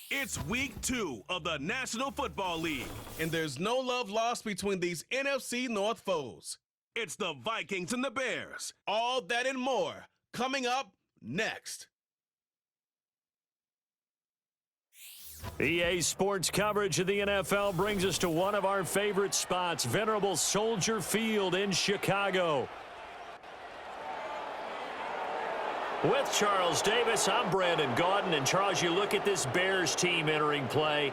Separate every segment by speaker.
Speaker 1: It's week 2 of the National Football League, and there's no love lost between these NFC North foes. It's the Vikings and the Bears. All that and more coming up next.
Speaker 2: EA Sports coverage of the NFL brings us to one of our favorite spots, venerable Soldier Field in Chicago. With Charles Davis, I'm Brandon Gaudin. And Charles, you look at this Bears team entering play.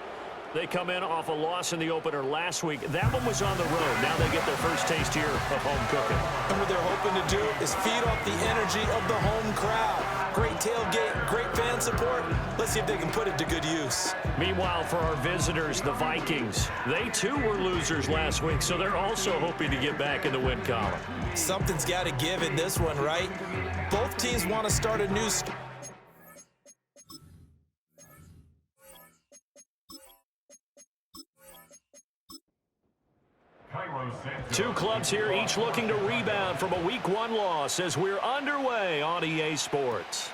Speaker 2: They come in off a loss in the opener last week. That one was on the road. Now they get their first taste here of home cooking.
Speaker 3: And what they're hoping to do is feed off the energy of the home crowd. Great tailgate, great fan support. Let's see if they can put it to good use.
Speaker 2: Meanwhile, for our visitors, the Vikings, they too were losers last week, so they're also hoping to get back in the win column.
Speaker 3: Something's got to give in this one, right? Both teams want to start a new
Speaker 2: Two clubs here, each looking to rebound from a Week 1 loss as we're underway on EA Sports.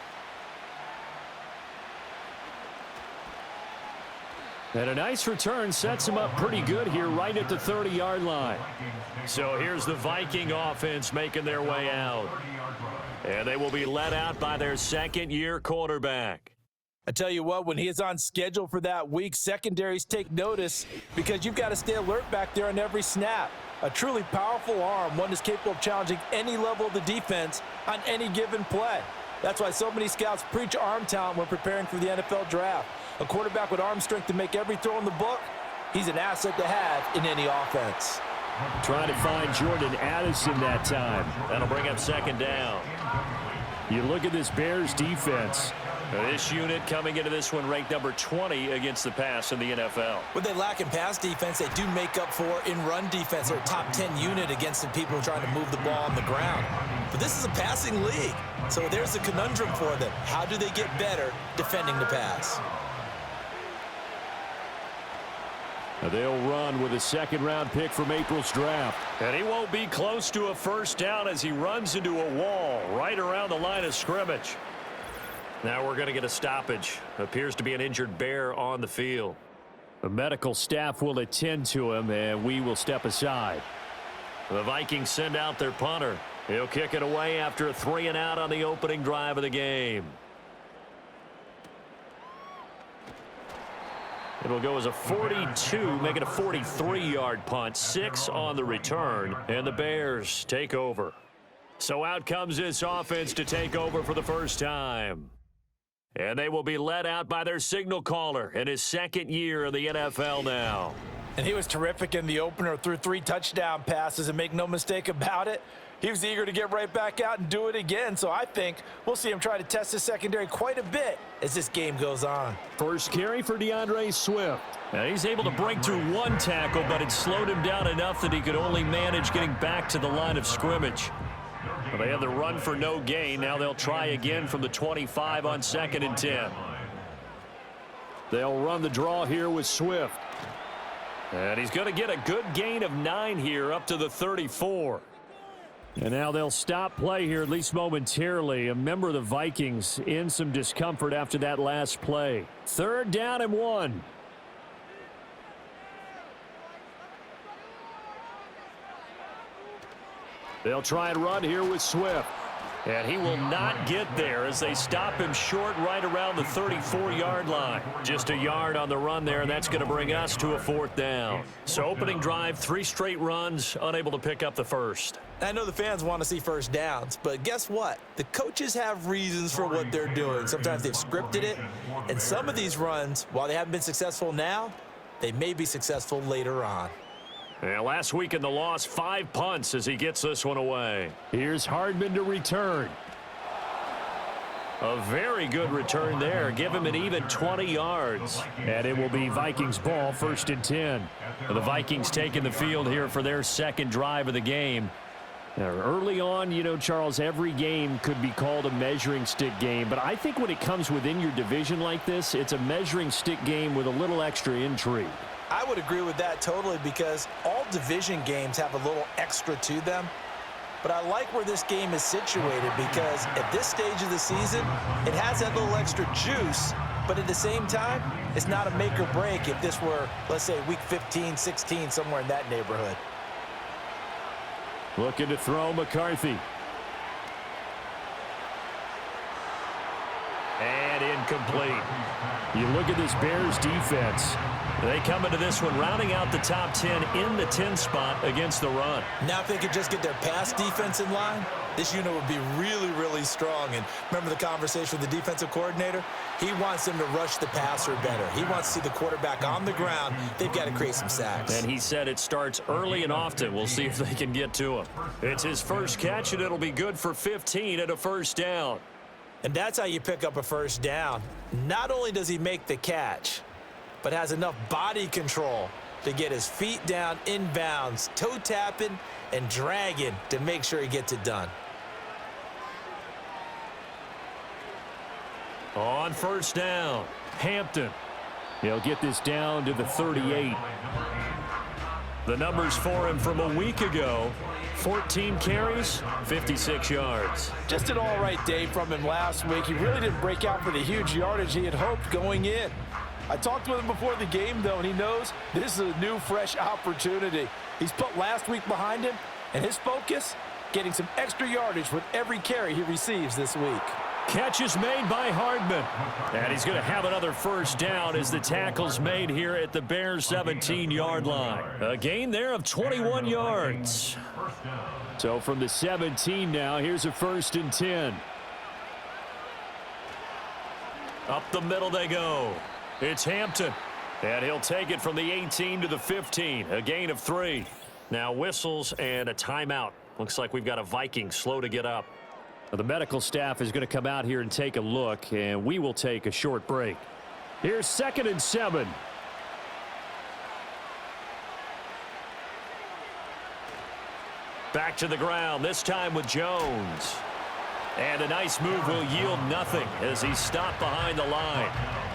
Speaker 2: And a nice return sets them up pretty good here right at the 30-yard line. So here's the Viking offense making their way out. And they will be let out by their second-year quarterback.
Speaker 3: I tell you what, when he is on schedule for that week, secondaries take notice because you've got to stay alert back there on every snap. A truly powerful arm, one that's capable of challenging any level of the defense on any given play. That's why so many scouts preach arm talent when preparing for the NFL draft. A quarterback with arm strength to make every throw in the book, he's an asset to have in any offense.
Speaker 2: Trying to find Jordan Addison that time. That'll bring up second down. You look at this Bears defense. This unit coming into this one ranked number 20 against the pass in the NFL.
Speaker 3: What they lack in pass defense, they do make up for in run defense. They're a top 10 unit against the people trying to move the ball on the ground. But this is a passing league, so there's a conundrum for them. How do they get better defending the pass?
Speaker 2: They'll run with a second-round pick from April's draft. And he won't be close to a first down as he runs into a wall right around the line of scrimmage. Now we're going to get a stoppage. Appears to be an injured Bear on the field. The medical staff will attend to him, and we will step aside. The Vikings send out their punter. He'll kick it away after a 3-and-out on the opening drive of the game. It'll go as a 42, make it a 43-yard punt. 6 on the return, and the Bears take over. So out comes this offense to take over for the first time. And they will be led out by their signal caller in his second year in the NFL now.
Speaker 3: And he was terrific in the opener, threw 3 touchdown passes, and make no mistake about it, he was eager to get right back out and do it again. So I think we'll see him try to test his secondary quite a bit as this game goes on.
Speaker 2: First carry for DeAndre Swift. Now he's able to break through 1 tackle, but it slowed him down enough that he could only manage getting back to the line of scrimmage. Well, they had the run for no gain. Now they'll try again from the 25 on 2nd and 10. They'll run the draw here with Swift. And he's going to get a good gain of 9 here up to the 34. And now they'll stop play here, at least momentarily. A member of the Vikings in some discomfort after that last play. 3rd down and 1. They'll try and run here with Swift. And he will not get there as they stop him short right around the 34-yard line. Just a yard on the run there, and that's going to bring us to a 4th down. So opening drive, 3 straight runs, unable to pick up the first.
Speaker 3: I know the fans want to see first downs, but guess what? The coaches have reasons for what they're doing. Sometimes they've scripted it, and some of these runs, while they haven't been successful now, they may be successful later on.
Speaker 2: And last week in the loss, 5 punts as he gets this one away. Here's Hardman to return. A very good return there. Give him an even 20 yards. And it will be Vikings ball, 1st and 10. The Vikings taking the field here for their second drive of the game. Now, early on, you know, Charles, every game could be called a measuring stick game. But I think when it comes within your division like this, it's a measuring stick game with a little extra intrigue.
Speaker 3: I would agree with that totally because all division games have a little extra to them. But I like where this game is situated because at this stage of the season, it has that little extra juice But at the same time, it's not a make or break if this were, let's say, week 15, 16, somewhere in that neighborhood.
Speaker 2: Looking to throw McCarthy. And incomplete. You look at this Bears defense. They come into this one rounding out the top 10 in the 10 spot against the run.
Speaker 3: Now if they could just get their pass defense in line, this unit would be really, really strong. And remember the conversation with the defensive coordinator? He wants them to rush the passer better. He wants to see the quarterback on the ground. They've got to create some sacks.
Speaker 2: And he said it starts early and often. We'll see if they can get to him. It's his first catch, and it'll be good for 15 and a first down.
Speaker 3: And that's how you pick up a first down. Not only does he make the catch, but has enough body control to get his feet down inbounds, toe tapping and dragging to make sure he gets it done.
Speaker 2: On first down, Hampton. He'll get this down to the 38. The numbers for him from a week ago: 14 carries, 56 yards.
Speaker 3: Just an all-right day from him last week. He really didn't break out for the huge yardage he had hoped going in. I talked with him before the game, though, and he knows this is a new, fresh opportunity. He's put last week behind him, and his focus, getting some extra yardage with every carry he receives this week.
Speaker 2: Catch is made by Hardman. And he's going to have another first down as the tackle's made here at the Bears' 17-yard line. A gain there of 21 yards. So from the 17 now, here's a 1st and 10. Up the middle they go. It's Hampton. And he'll take it from the 18 to the 15. A gain of 3. Now whistles and a timeout. Looks like we've got a Vikings slow to get up. The medical staff is going to come out here and take a look, and we will take a short break. Here's 2nd and 7. Back to the ground, this time with Jones. And a nice move will yield nothing as he's stopped behind the line.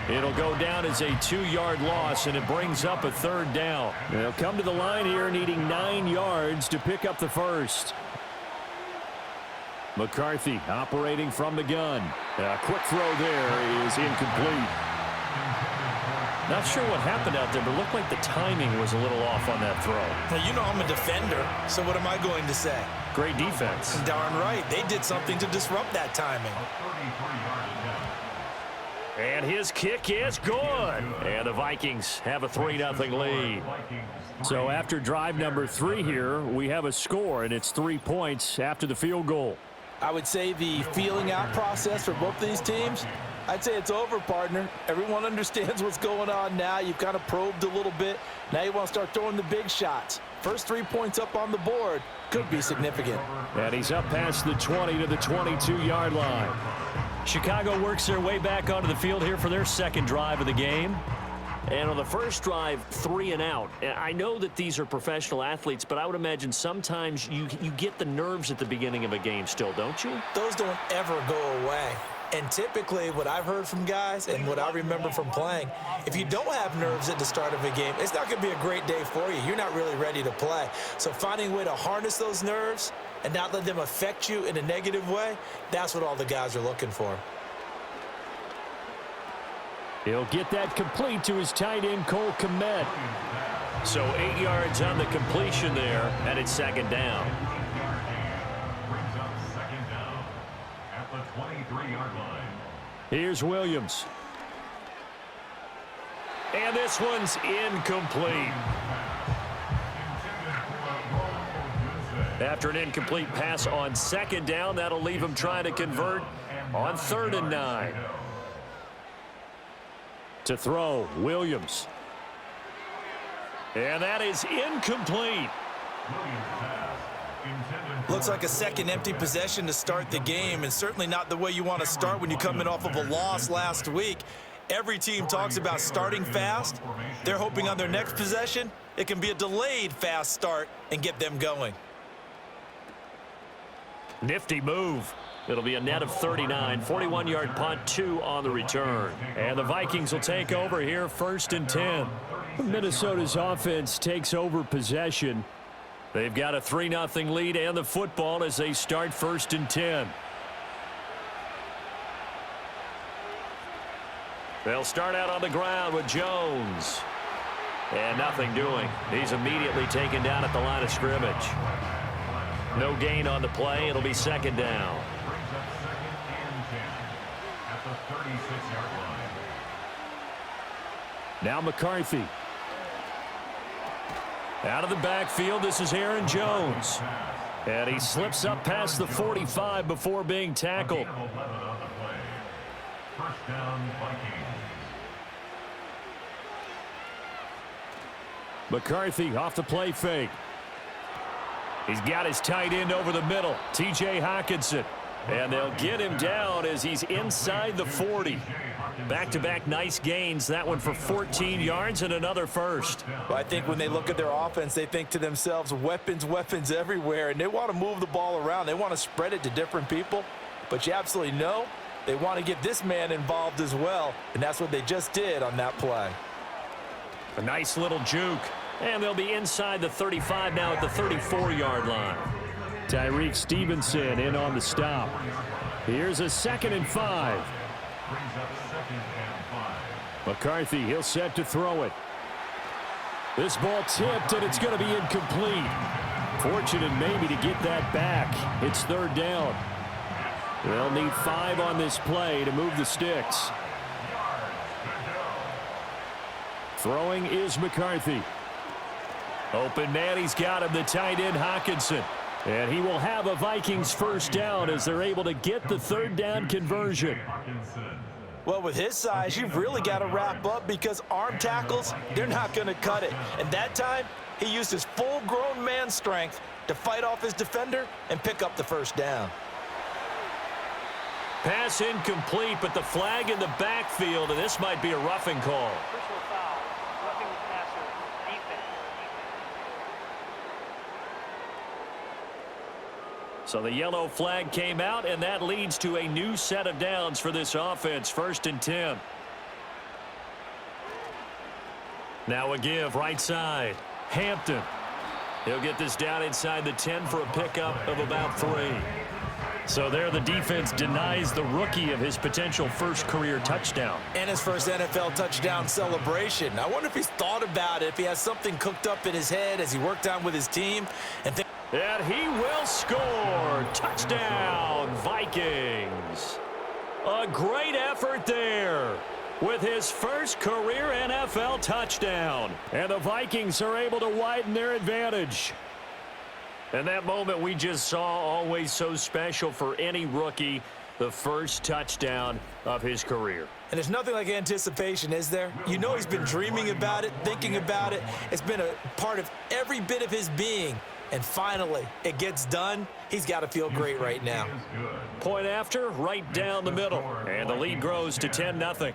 Speaker 2: It'll go down as a 2-yard loss, and it brings up a 3rd down. They'll come to the line here needing 9 yards to pick up the first. McCarthy operating from the gun. A quick throw there is incomplete. Not sure what happened out there, but it looked like the timing was a little off on that throw.
Speaker 3: Well, you know I'm a defender, so what am I going to say?
Speaker 2: Great defense.
Speaker 3: Darn right. They did something to disrupt that timing.
Speaker 2: And his kick is good. And the Vikings have a 3-0 lead. So after drive number 3 here, we have a score, and it's 3 points after the field goal.
Speaker 3: I would say the feeling out process for both of these teams, I'd say it's over, partner. Everyone understands what's going on now. You've kind of probed a little bit. Now you want to start throwing the big shots. First 3 points up on the board could be significant.
Speaker 2: And he's up past the 20 to the 22-yard line. Chicago works their way back onto the field here for their 2nd drive of the game. And on the first drive, 3 and out. I know that these are professional athletes, but I would imagine sometimes you get the nerves at the beginning of a game still, don't you?
Speaker 3: Those don't ever go away. And typically what I've heard from guys and what I remember from playing, if you don't have nerves at the start of a game, it's not going to be a great day for you. You're not really ready to play. So finding a way to harness those nerves and not let them affect you in a negative way, that's what all the guys are looking for.
Speaker 2: He'll get that complete to his tight end, Cole Kmet. So 8 yards on the completion there, and it's 2nd down.
Speaker 4: Brings up 2nd down at the 23-yard line.
Speaker 2: Here's Williams. And this one's incomplete. After an incomplete pass on 2nd down, that'll leave him trying to convert on 3rd and 9. To throw, Williams. And that is incomplete.
Speaker 3: Looks like a second empty possession to start the game, and certainly not the way you want to start when you come in off of a loss last week. Every team talks about starting fast. They're hoping on their next possession, it can be a delayed fast start and get them going.
Speaker 2: Nifty move. It'll be a net of 39, 41-yard punt, 2 on the return. And the Vikings will take over here, 1st and 10. Minnesota's offense takes over possession. They've got a 3-0 lead and the football as they start 1st and 10. They'll start out on the ground with Jones. And nothing doing. He's immediately taken down at the line of scrimmage. No gain on the play. It'll be second down.
Speaker 4: Brings up 2nd and 10 at the 36-yard line.
Speaker 2: Now McCarthy. Out of the backfield, this is Aaron Jones. And he slips up past the 45 before being tackled.
Speaker 4: 11 on the play. First down, Vikings.
Speaker 2: McCarthy off the play fake. He's got his tight end over the middle, T.J. Hockenson. And they'll get him down as he's inside the 40. Back-to-back nice gains. That one for 14 yards and another first.
Speaker 3: Well, I think when they look at their offense, they think to themselves, weapons, weapons everywhere. And they want to move the ball around. They want to spread it to different people. But you absolutely know they want to get this man involved as well. And that's what they just did on that play.
Speaker 2: A nice little juke. And they'll be inside the 35 now at the 34-yard line. Tyreek Stevenson in on the stop. Here's a 2nd and 5.
Speaker 4: Brings up 2nd and 5.
Speaker 2: McCarthy, he'll set to throw it. This ball tipped, and it's going to be incomplete. Fortunate maybe to get that back. It's 3rd down. They'll need 5 on this play to move the sticks. Throwing is McCarthy. Open man, he's got him, the tight end Hockenson. And he will have a Vikings first down as they're able to get the 3rd down conversion.
Speaker 3: Well, with his size, you've really got to wrap up because arm tackles, they're not going to cut it. And that time, he used his full-grown man strength to fight off his defender and pick up the first down.
Speaker 2: Pass incomplete, but the flag in the backfield, and this might be a roughing call.
Speaker 5: Personal foul, roughing the passer, defense.
Speaker 2: So the yellow flag came out, and that leads to a new set of downs for this offense. 1st and 10. Now a give, right side. Hampton. He'll get this down inside the 10 for a pickup of about 3. So there the defense denies the rookie of his potential first career touchdown.
Speaker 3: And his first NFL touchdown celebration. I wonder if he's thought about it, if he has something cooked up in his head as he worked on with his team.
Speaker 2: And he will score. Touchdown, Vikings. A great effort there with his first career NFL touchdown. And the Vikings are able to widen their advantage. And that moment we just saw, always so special for any rookie, the first touchdown of his career.
Speaker 3: And there's nothing like anticipation, is there? You know he's been dreaming about it, thinking about it. It's been a part of every bit of his being. And finally, it gets done. He's got to feel great right now.
Speaker 2: Point after, right down the middle. And the lead grows to 10-0.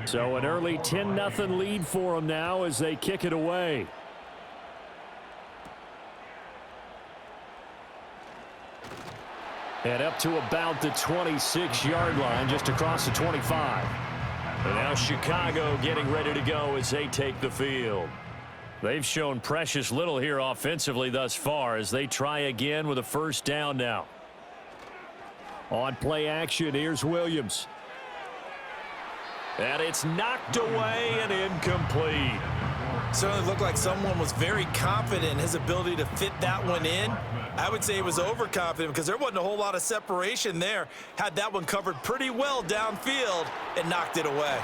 Speaker 2: So an early 10-0 lead for them now as they kick it away. And up to about the 26-yard line, just across the 25. And now Chicago getting ready to go as they take the field. They've shown precious little here offensively thus far as they try again with a first down now. On play action, here's Williams. And it's knocked away and incomplete.
Speaker 3: Certainly looked like someone was very confident in his ability to fit that one in. I would say he was overconfident because there wasn't a whole lot of separation there. Had that one covered pretty well downfield and knocked it away.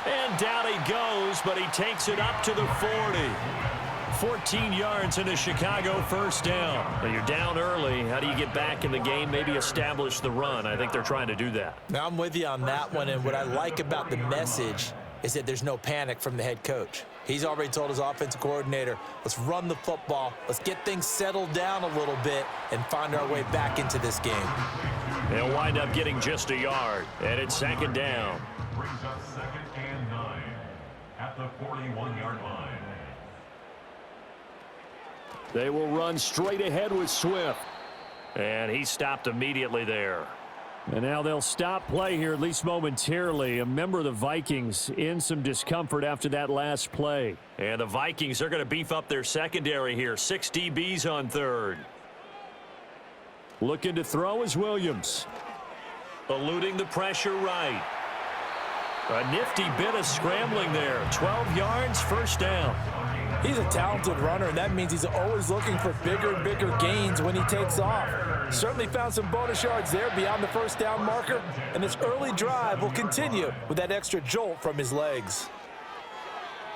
Speaker 2: And down he goes, but he takes it up to the 40. 14 yards in a Chicago first down. Now you're down early. How do you get back in the game? Maybe establish the run. I think they're trying to do that.
Speaker 3: Now I'm with you on that one, and what I like about the message is that there's no panic from the head coach. He's already told his offensive coordinator, let's run the football, let's get things settled down a little bit and find our way back into this game.
Speaker 2: They'll wind up getting just a yard, and it's second down.
Speaker 4: Brings up 2nd and 9 at the 41-yard line.
Speaker 2: They will run straight ahead with Swift. And he stopped immediately there. And now they'll stop play here, at least momentarily. A member of the Vikings in some discomfort after that last play. And the Vikings are going to beef up their secondary here. 6 DBs on third. Looking to throw is Williams. Eluding the pressure right. A nifty bit of scrambling there. 12 yards, first down.
Speaker 3: He's a talented runner, and that means he's always looking for bigger and bigger gains when he takes off. Certainly found some bonus yards there beyond the first down marker, and this early drive will continue with that extra jolt from his legs.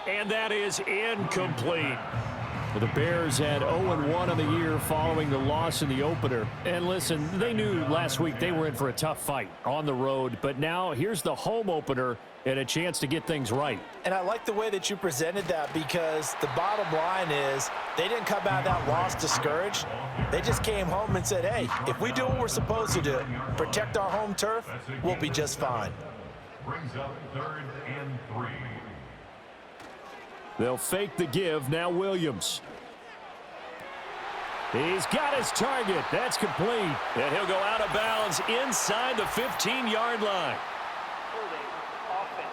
Speaker 2: And that is incomplete. Well, the Bears had 0-1 on the year following the loss in the opener. And listen, they knew last week they were in for a tough fight on the road. But now here's the home opener and a chance to get things right.
Speaker 3: And I like the way that you presented that, because the bottom line is they didn't come out of that loss discouraged. They just came home and said, hey, if we do what we're supposed to do, protect our home turf, we'll be just fine.
Speaker 4: Brings up 3rd and 3.
Speaker 2: They'll fake the give. Now Williams. He's got his target. That's complete. And he'll go out of bounds inside the 15-yard line.
Speaker 5: Holding offense.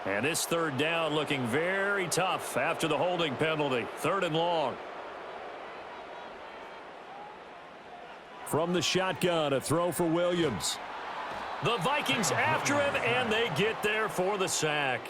Speaker 2: And this third down looking very tough after the holding penalty. 3rd and long. From the shotgun, a throw for Williams. The Vikings after him, and they get there for the sack.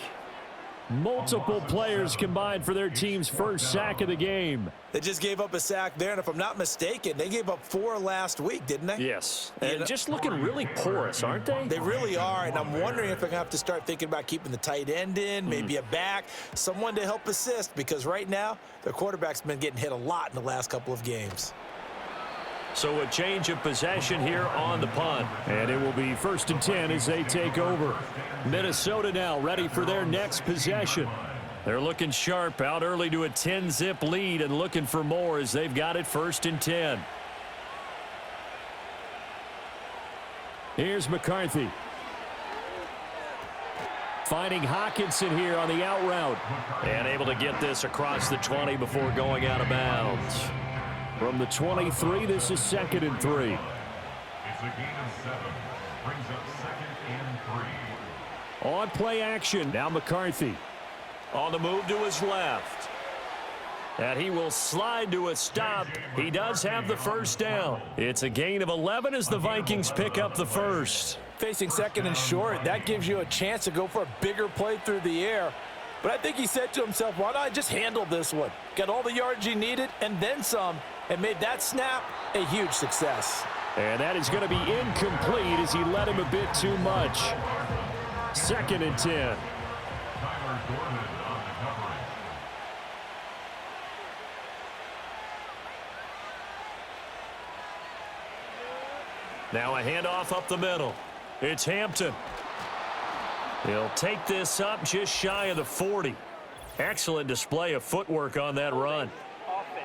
Speaker 2: Multiple players combined for their team's first sack of the game.
Speaker 3: They just gave up a sack there, and if I'm not mistaken, they gave up 4 last week, didn't they?
Speaker 2: Yes, and just looking really porous, aren't they?
Speaker 3: They really are, and I'm wondering if they're going to have to start thinking about keeping the tight end in, maybe a back, someone to help assist, because right now their quarterback's been getting hit a lot in the last couple of games.
Speaker 2: So a change of possession here on the punt. And it will be 1st and 10 as they take over. Minnesota now ready for their next possession. They're looking sharp, out early to a 10-zip lead and looking for more as they've got it 1st and 10. Here's McCarthy. Finding Hawkinson here on the out route. And able to get this across the 20 before going out of bounds. From the 23, this is 2nd and 3.
Speaker 4: It's a gain of 7. Brings up 2nd and 3.
Speaker 2: On play action, now McCarthy. On the move to his left. And he will slide to a stop. He does have the first down. It's a gain of 11 as the Vikings pick up the first.
Speaker 3: Facing 2nd and short, that gives you a chance to go for a bigger play through the air. But I think he said to himself, why don't I just handle this one? Got all the yards he needed and then some, and made that snap a huge success.
Speaker 2: And that is going to be incomplete as he led him a bit too much. 2nd and 10.
Speaker 4: Tyler Gordon on the coverage.
Speaker 2: Now a handoff up the middle. It's Hampton. He'll take this up just shy of the 40. Excellent display of footwork on that run.
Speaker 5: Offense.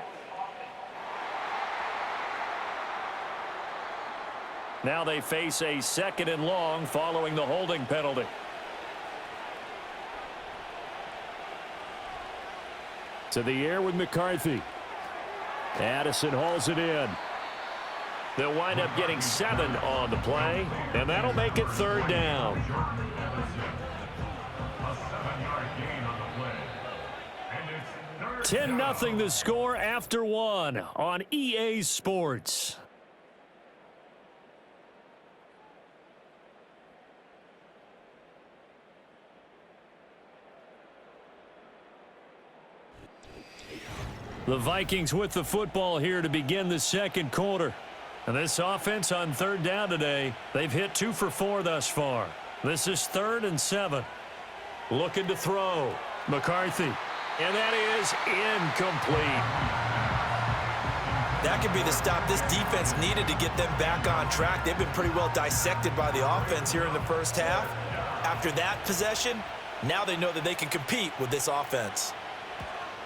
Speaker 2: Now they face a 2nd and long following the holding penalty. To the air with McCarthy. Addison hauls it in. They'll wind up getting 7 on the play, and that'll make it 3rd down.
Speaker 4: A 7-yard gain on the play. And it's 3rd
Speaker 2: 10-0 the score after 1 on EA Sports. The Vikings with the football here to begin the 2nd quarter. And this offense on 3rd down today, they've hit 2 for 4 thus far. This is 3rd and 7. Looking to throw. McCarthy. And that is incomplete.
Speaker 3: That could be the stop this defense needed to get them back on track. They've been pretty well dissected by the offense here in the first half. After that possession, now they know that they can compete with this offense.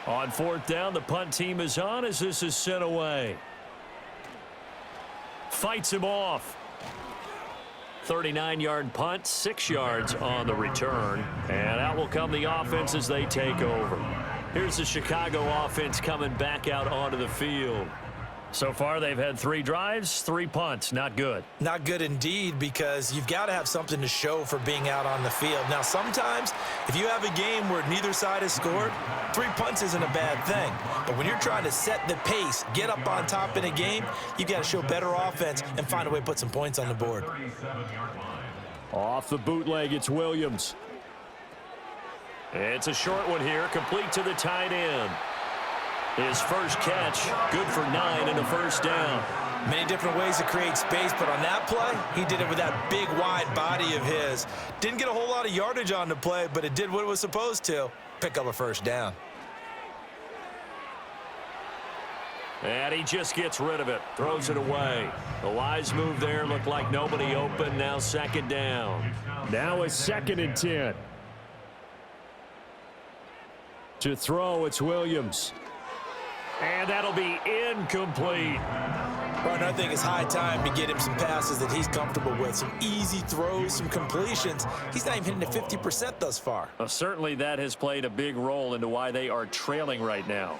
Speaker 2: On 4th down, the punt team is on as this is sent away. Fights him off. 39-yard punt, 6 yards on the return. And out will come the offense as they take over. Here's the Chicago offense coming back out onto the field. So far, they've had 3 drives, 3 punts. Not good.
Speaker 3: Not good indeed, because you've got to have something to show for being out on the field. Now, sometimes, if you have a game where neither side has scored, 3 punts isn't a bad thing. But when you're trying to set the pace, get up on top in a game, you've got to show better offense and find a way to put some points on the board.
Speaker 2: Off the bootleg, it's Williams. It's a short one here, complete to the tight end. His first catch, good for 9 and a first down.
Speaker 3: Many different ways to create space, but on that play, he did it with that big, wide body of his. Didn't get a whole lot of yardage on the play, but it did what it was supposed to, pick up a first down.
Speaker 2: And he just gets rid of it, throws it away. The wise move there, looked like nobody open, now second down. Now a 2nd and 10. To throw, it's Williams. And that'll be incomplete.
Speaker 3: Right, I think it's high time to get him some passes that he's comfortable with. Some easy throws, some completions. He's not even hitting the 50% thus far.
Speaker 2: Well, certainly that has played a big role into why they are trailing right now.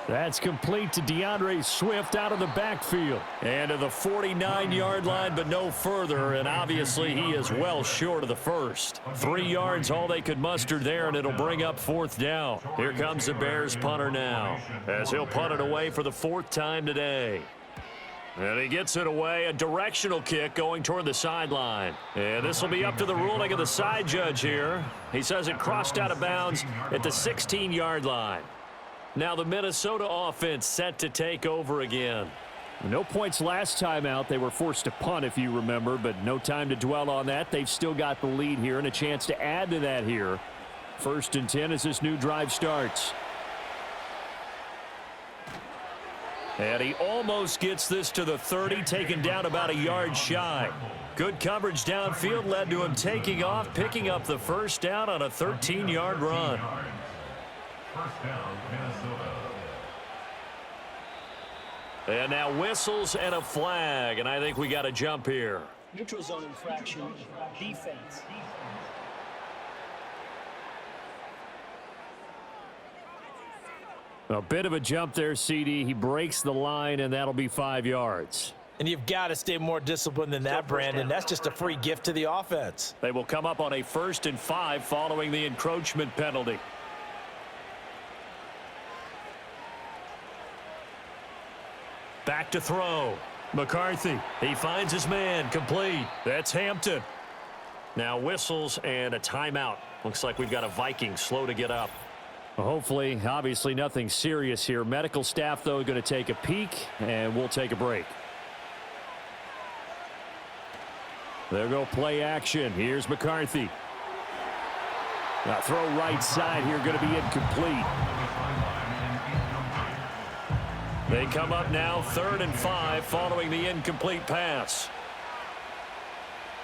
Speaker 2: That's complete to DeAndre Swift out of the backfield. And to the 49-yard line, but no further. And obviously he is well short of the first. 3 yards, all they could muster there, and it'll bring up 4th down. Here comes the Bears punter now, as he'll punt it away for the 4th time today. And he gets it away, a directional kick going toward the sideline. And this will be up to the ruling of the side judge here. He says it crossed out of bounds at the 16-yard line. Now the Minnesota offense set to take over again. No points last time out. They were forced to punt, if you remember, but no time to dwell on that. They've still got the lead here and a chance to add to that here. 1st and 10 as this new drive starts. And he almost gets this to the 30, taken down about a yard shy. Good coverage downfield led to him taking off, picking up the first down on a 13-yard run.
Speaker 4: First down, Minnesota.
Speaker 2: And now whistles and a flag, and I think we got to jump here.
Speaker 5: Neutral zone infraction, defense.
Speaker 2: A bit of a jump there, CD. He breaks the line, and that'll be 5 yards.
Speaker 3: And you've got to stay more disciplined than that, Brandon. That's just a free gift to the offense.
Speaker 2: They will come up on a 1st and 5 following the encroachment penalty. Back to throw. McCarthy. He finds his man. Complete. That's Hampton. Now whistles and a timeout. Looks like we've got a Viking slow to get up. Well, hopefully, obviously nothing serious here. Medical staff, though, going to take a peek, and we'll take a break. There go play action. Here's McCarthy. Now throw right side here, going to be incomplete. They come up now 3rd and 5 following the incomplete pass.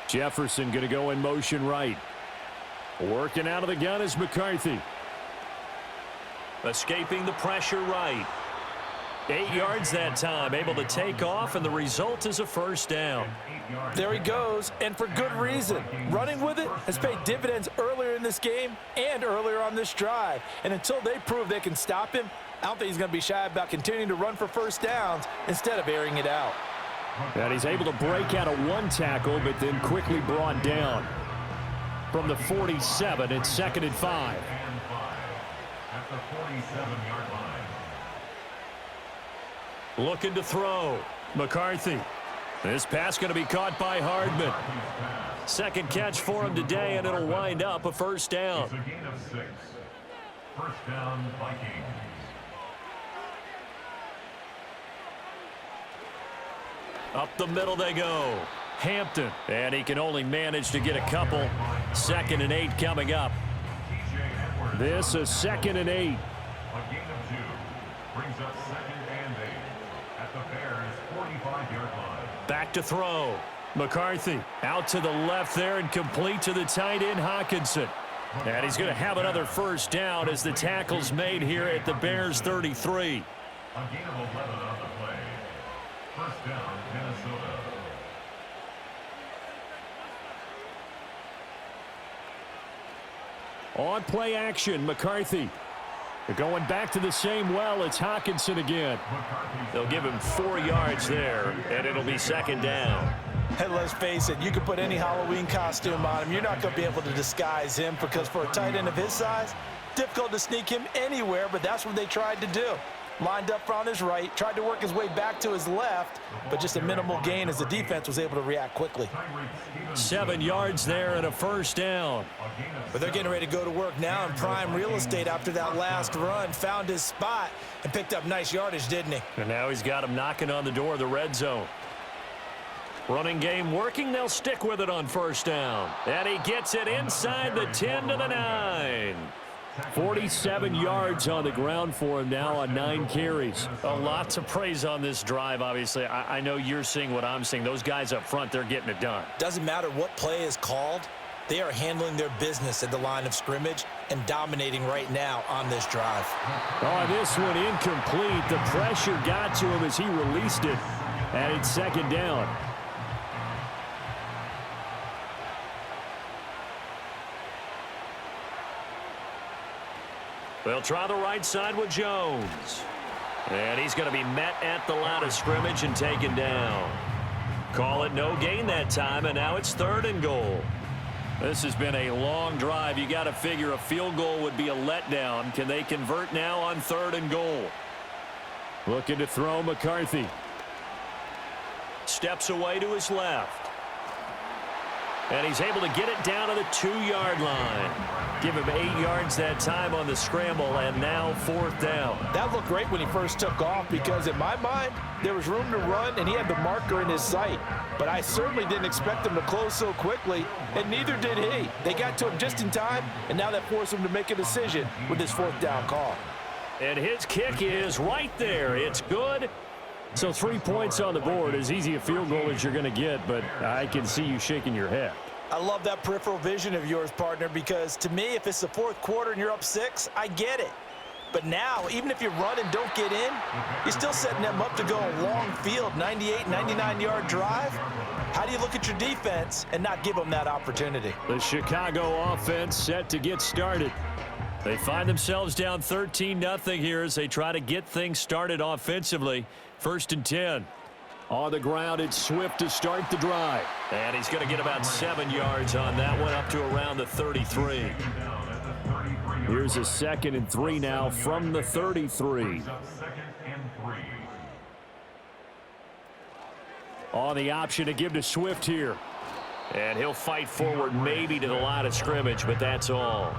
Speaker 2: Jefferson going to go in motion right. Working out of the gun is McCarthy. Escaping the pressure right. 8 yards that time, able to take off, and the result is a first down.
Speaker 3: There he goes, and for good reason. Running with it has paid dividends earlier in this game and earlier on this drive. And until they prove they can stop him, I don't think he's going to be shy about continuing to run for first downs instead of airing it out.
Speaker 2: And he's able to break out of 1 tackle, but then quickly brought down. From the 47, it's 2nd and 5.
Speaker 4: At the 47-yard line.
Speaker 2: Looking to throw. McCarthy. This pass going to be caught by Hardman. 2nd catch for him today, and it'll wind up a first down.
Speaker 4: It's a gain of 6. First down, Vikings.
Speaker 2: Up the middle they go. Hampton. And he can only manage to get a couple. 2nd and 8 coming up. This is 2nd and 8.
Speaker 4: A gain of 2. Brings up 2nd and 8. At the Bears' 45-yard line.
Speaker 2: Back to throw. McCarthy out to the left there and complete to the tight end Hawkinson. And he's going to have another first down as the tackle's made here at the Bears' 33.
Speaker 4: A gain of 11 on the play. First down, Minnesota.
Speaker 2: On play action, McCarthy. They're going back to the same well. It's Hawkinson again. They'll give him 4 yards there, and it'll be second down.
Speaker 3: And let's face it, you can put any Halloween costume on him. You're not going to be able to disguise him because for a tight end of his size, difficult to sneak him anywhere, but that's what they tried to do. Lined up on his right, tried to work his way back to his left, but just a minimal gain as the defense was able to react quickly.
Speaker 2: 7 yards there and a first down.
Speaker 3: But they're getting ready to go to work now in prime real estate after that last run. Found his spot and picked up nice yardage, didn't he?
Speaker 2: And now he's got him knocking on the door of the red zone. Running game working. They'll stick with it on first down. And he gets it inside the 10 to the 9. 47 yards on the ground for him now on 9 carries. A lot to praise on this drive, obviously. I know you're seeing what I'm seeing. Those guys up front, they're getting it done.
Speaker 3: Doesn't matter what play is called. They are handling their business at the line of scrimmage and dominating right now on this drive.
Speaker 2: Oh, this one incomplete. The pressure got to him as he released it. And it's second down. They'll try the right side with Jones. And he's going to be met at the line of scrimmage and taken down. Call it no gain that time, and now it's 3rd and goal. This has been a long drive. You got to figure a field goal would be a letdown. Can they convert now on 3rd and goal? Looking to throw McCarthy. Steps away to his left. And he's able to get it down to the 2-yard line. Give him 8 yards that time on the scramble, and now 4th down.
Speaker 3: That looked great when he first took off because in my mind, there was room to run and he had the marker in his sight. But I certainly didn't expect him to close so quickly, and neither did he. They got to him just in time, and now that forced him to make a decision with his 4th down call.
Speaker 2: And his kick is right there. It's good. So 3 points on the board, as easy a field goal as you're going to get, but I can see you shaking your head.
Speaker 3: I love that peripheral vision of yours, partner, because to me, if it's the 4th quarter and you're up 6, I get it. But now, even if you run and don't get in, you're still setting them up to go a long field, 98, 99-yard drive. How do you look at your defense and not give them that opportunity?
Speaker 2: The Chicago offense set to get started. They find themselves down 13-0 here as they try to get things started offensively. 1st and 10. On the ground, it's Swift to start the drive. And he's going to get about 7 yards on that one, up to around the 33. Here's a 2nd and 3 now from the 33. On the option to give to Swift here. And he'll fight forward maybe to the line of scrimmage, but that's all.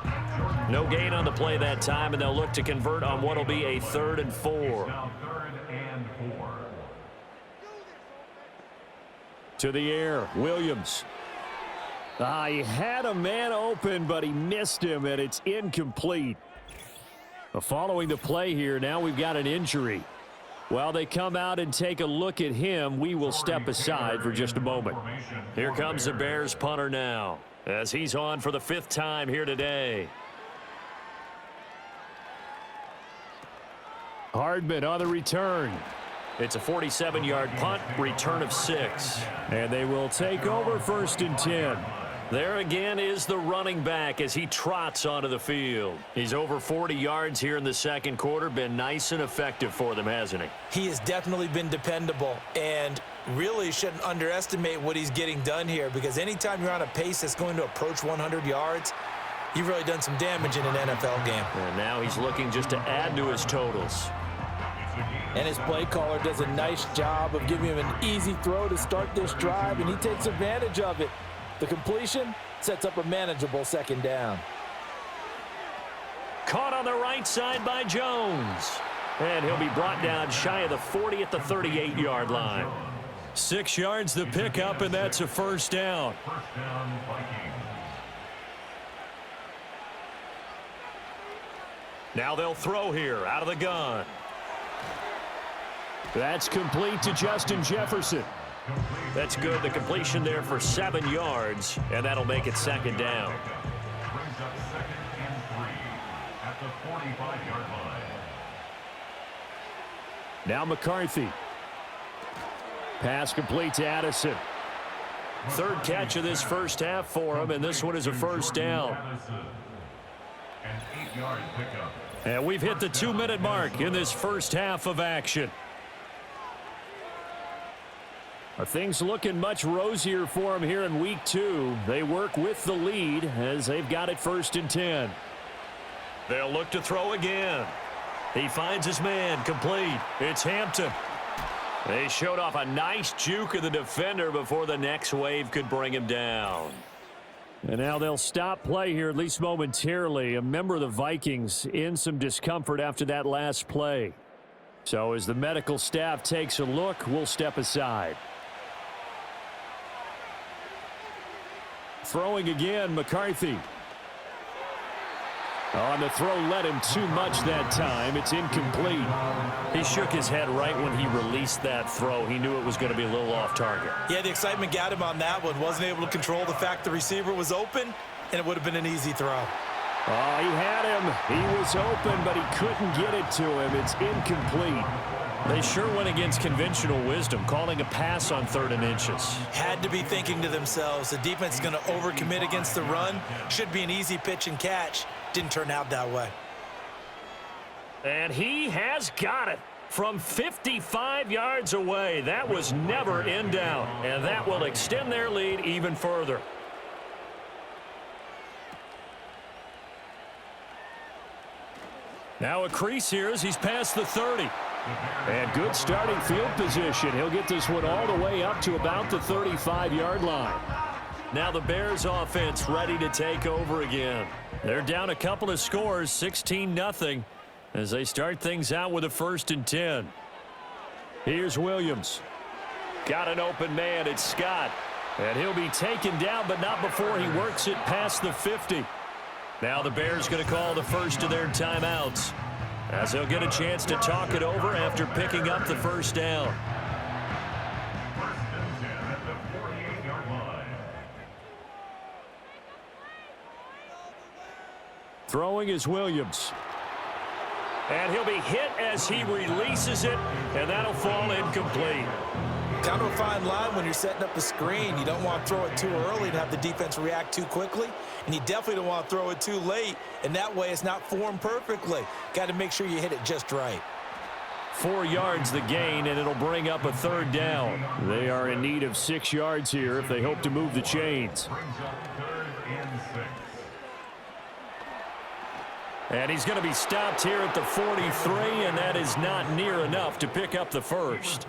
Speaker 2: No gain on the play that time, and they'll look to convert on what will be a 3rd and 4. To the air, Williams. He had a man open, but he missed him, and it's incomplete. Following the play here, now we've got an injury. While they come out and take a look at him, we will step aside for just a moment. Here comes the Bears punter now, as he's on for the 5th time here today. Hardman on the return. It's a 47-yard punt, return of 6. And they will take over 1st and 10. There again is the running back as he trots onto the field. He's over 40 yards here in the 2nd quarter. Been nice and effective for them, hasn't he?
Speaker 3: He has definitely been dependable, and really shouldn't underestimate what he's getting done here, because anytime you're on a pace that's going to approach 100 yards, you've really done some damage in an NFL game.
Speaker 2: And now he's looking just to add to his totals.
Speaker 3: And his play caller does a nice job of giving him an easy throw to start this drive, and he takes advantage of it. The completion sets up a manageable 2nd down.
Speaker 2: Caught on the right side by Jones. And he'll be brought down shy of the 40 at the 38-yard line. 6 yards the pickup, and that's a 1st down. Now they'll throw here out of the gun. That's complete to Justin Jefferson. That's good. The completion there for 7 yards, and that'll make it 2nd down.
Speaker 4: Brings up 2nd and 3 at the 45-yard line.
Speaker 2: Now McCarthy. Pass complete to Addison. 3rd catch of this 1st half for him, and this one is a 1st down.
Speaker 4: An 8-yard pickup.
Speaker 2: And we've hit the 2-minute mark in this first half of action. Things looking much rosier for them here in week 2. They work with the lead as they've got it 1st and 10. They'll look to throw again. He finds his man complete. It's Hampton. They showed off a nice juke of the defender before the next wave could bring him down. And now they'll stop play here, at least momentarily. A member of the Vikings in some discomfort after that last play. So as the medical staff takes a look, we'll step aside. Throwing again, McCarthy. On the throw, led him too much that time. It's incomplete. He shook his head right when he released that throw. He knew it was going to be a little off target.
Speaker 3: Yeah, the excitement got him on that one. Wasn't able to control the fact the receiver was open, and it would have been an easy throw.
Speaker 2: Oh, he had him. He was open, but he couldn't get it to him. It's incomplete. They sure went against conventional wisdom, calling a pass on 3rd and inches.
Speaker 3: Had to be thinking to themselves, the defense is going to overcommit against the run. Should be an easy pitch and catch. Didn't turn out that way.
Speaker 2: And he has got it from 55 yards away. That was never in doubt, and that will extend their lead even further. Now a crease here as he's past the 30. And good starting field position. He'll get this one all the way up to about the 35-yard line. Now the Bears offense ready to take over again. They're down a couple of scores, 16-0, as they start things out with a 1st and 10. Here's Williams. Got an open man. It's Scott. And he'll be taken down, but not before he works it past the 50. Now the Bears going to call the first of their timeouts, as they'll get a chance to talk it over after picking up the 1st down.
Speaker 4: 1st and 10 at the 48-yard line.
Speaker 2: Throwing is Williams. And he'll be hit as he releases it, and that'll fall incomplete.
Speaker 3: Kind of a fine line when you're setting up a screen. You don't want to throw it too early to have the defense react too quickly, and you definitely don't want to throw it too late, and that way it's not formed perfectly. Got to make sure you hit it just right.
Speaker 2: 4 yards the gain, and it'll bring up a 3rd down. They are in need of 6 yards here if they hope to move the chains.
Speaker 4: Brings up 3rd and 6.
Speaker 2: And he's going to be stopped here at the 43, and that is not near enough to pick up the 1st.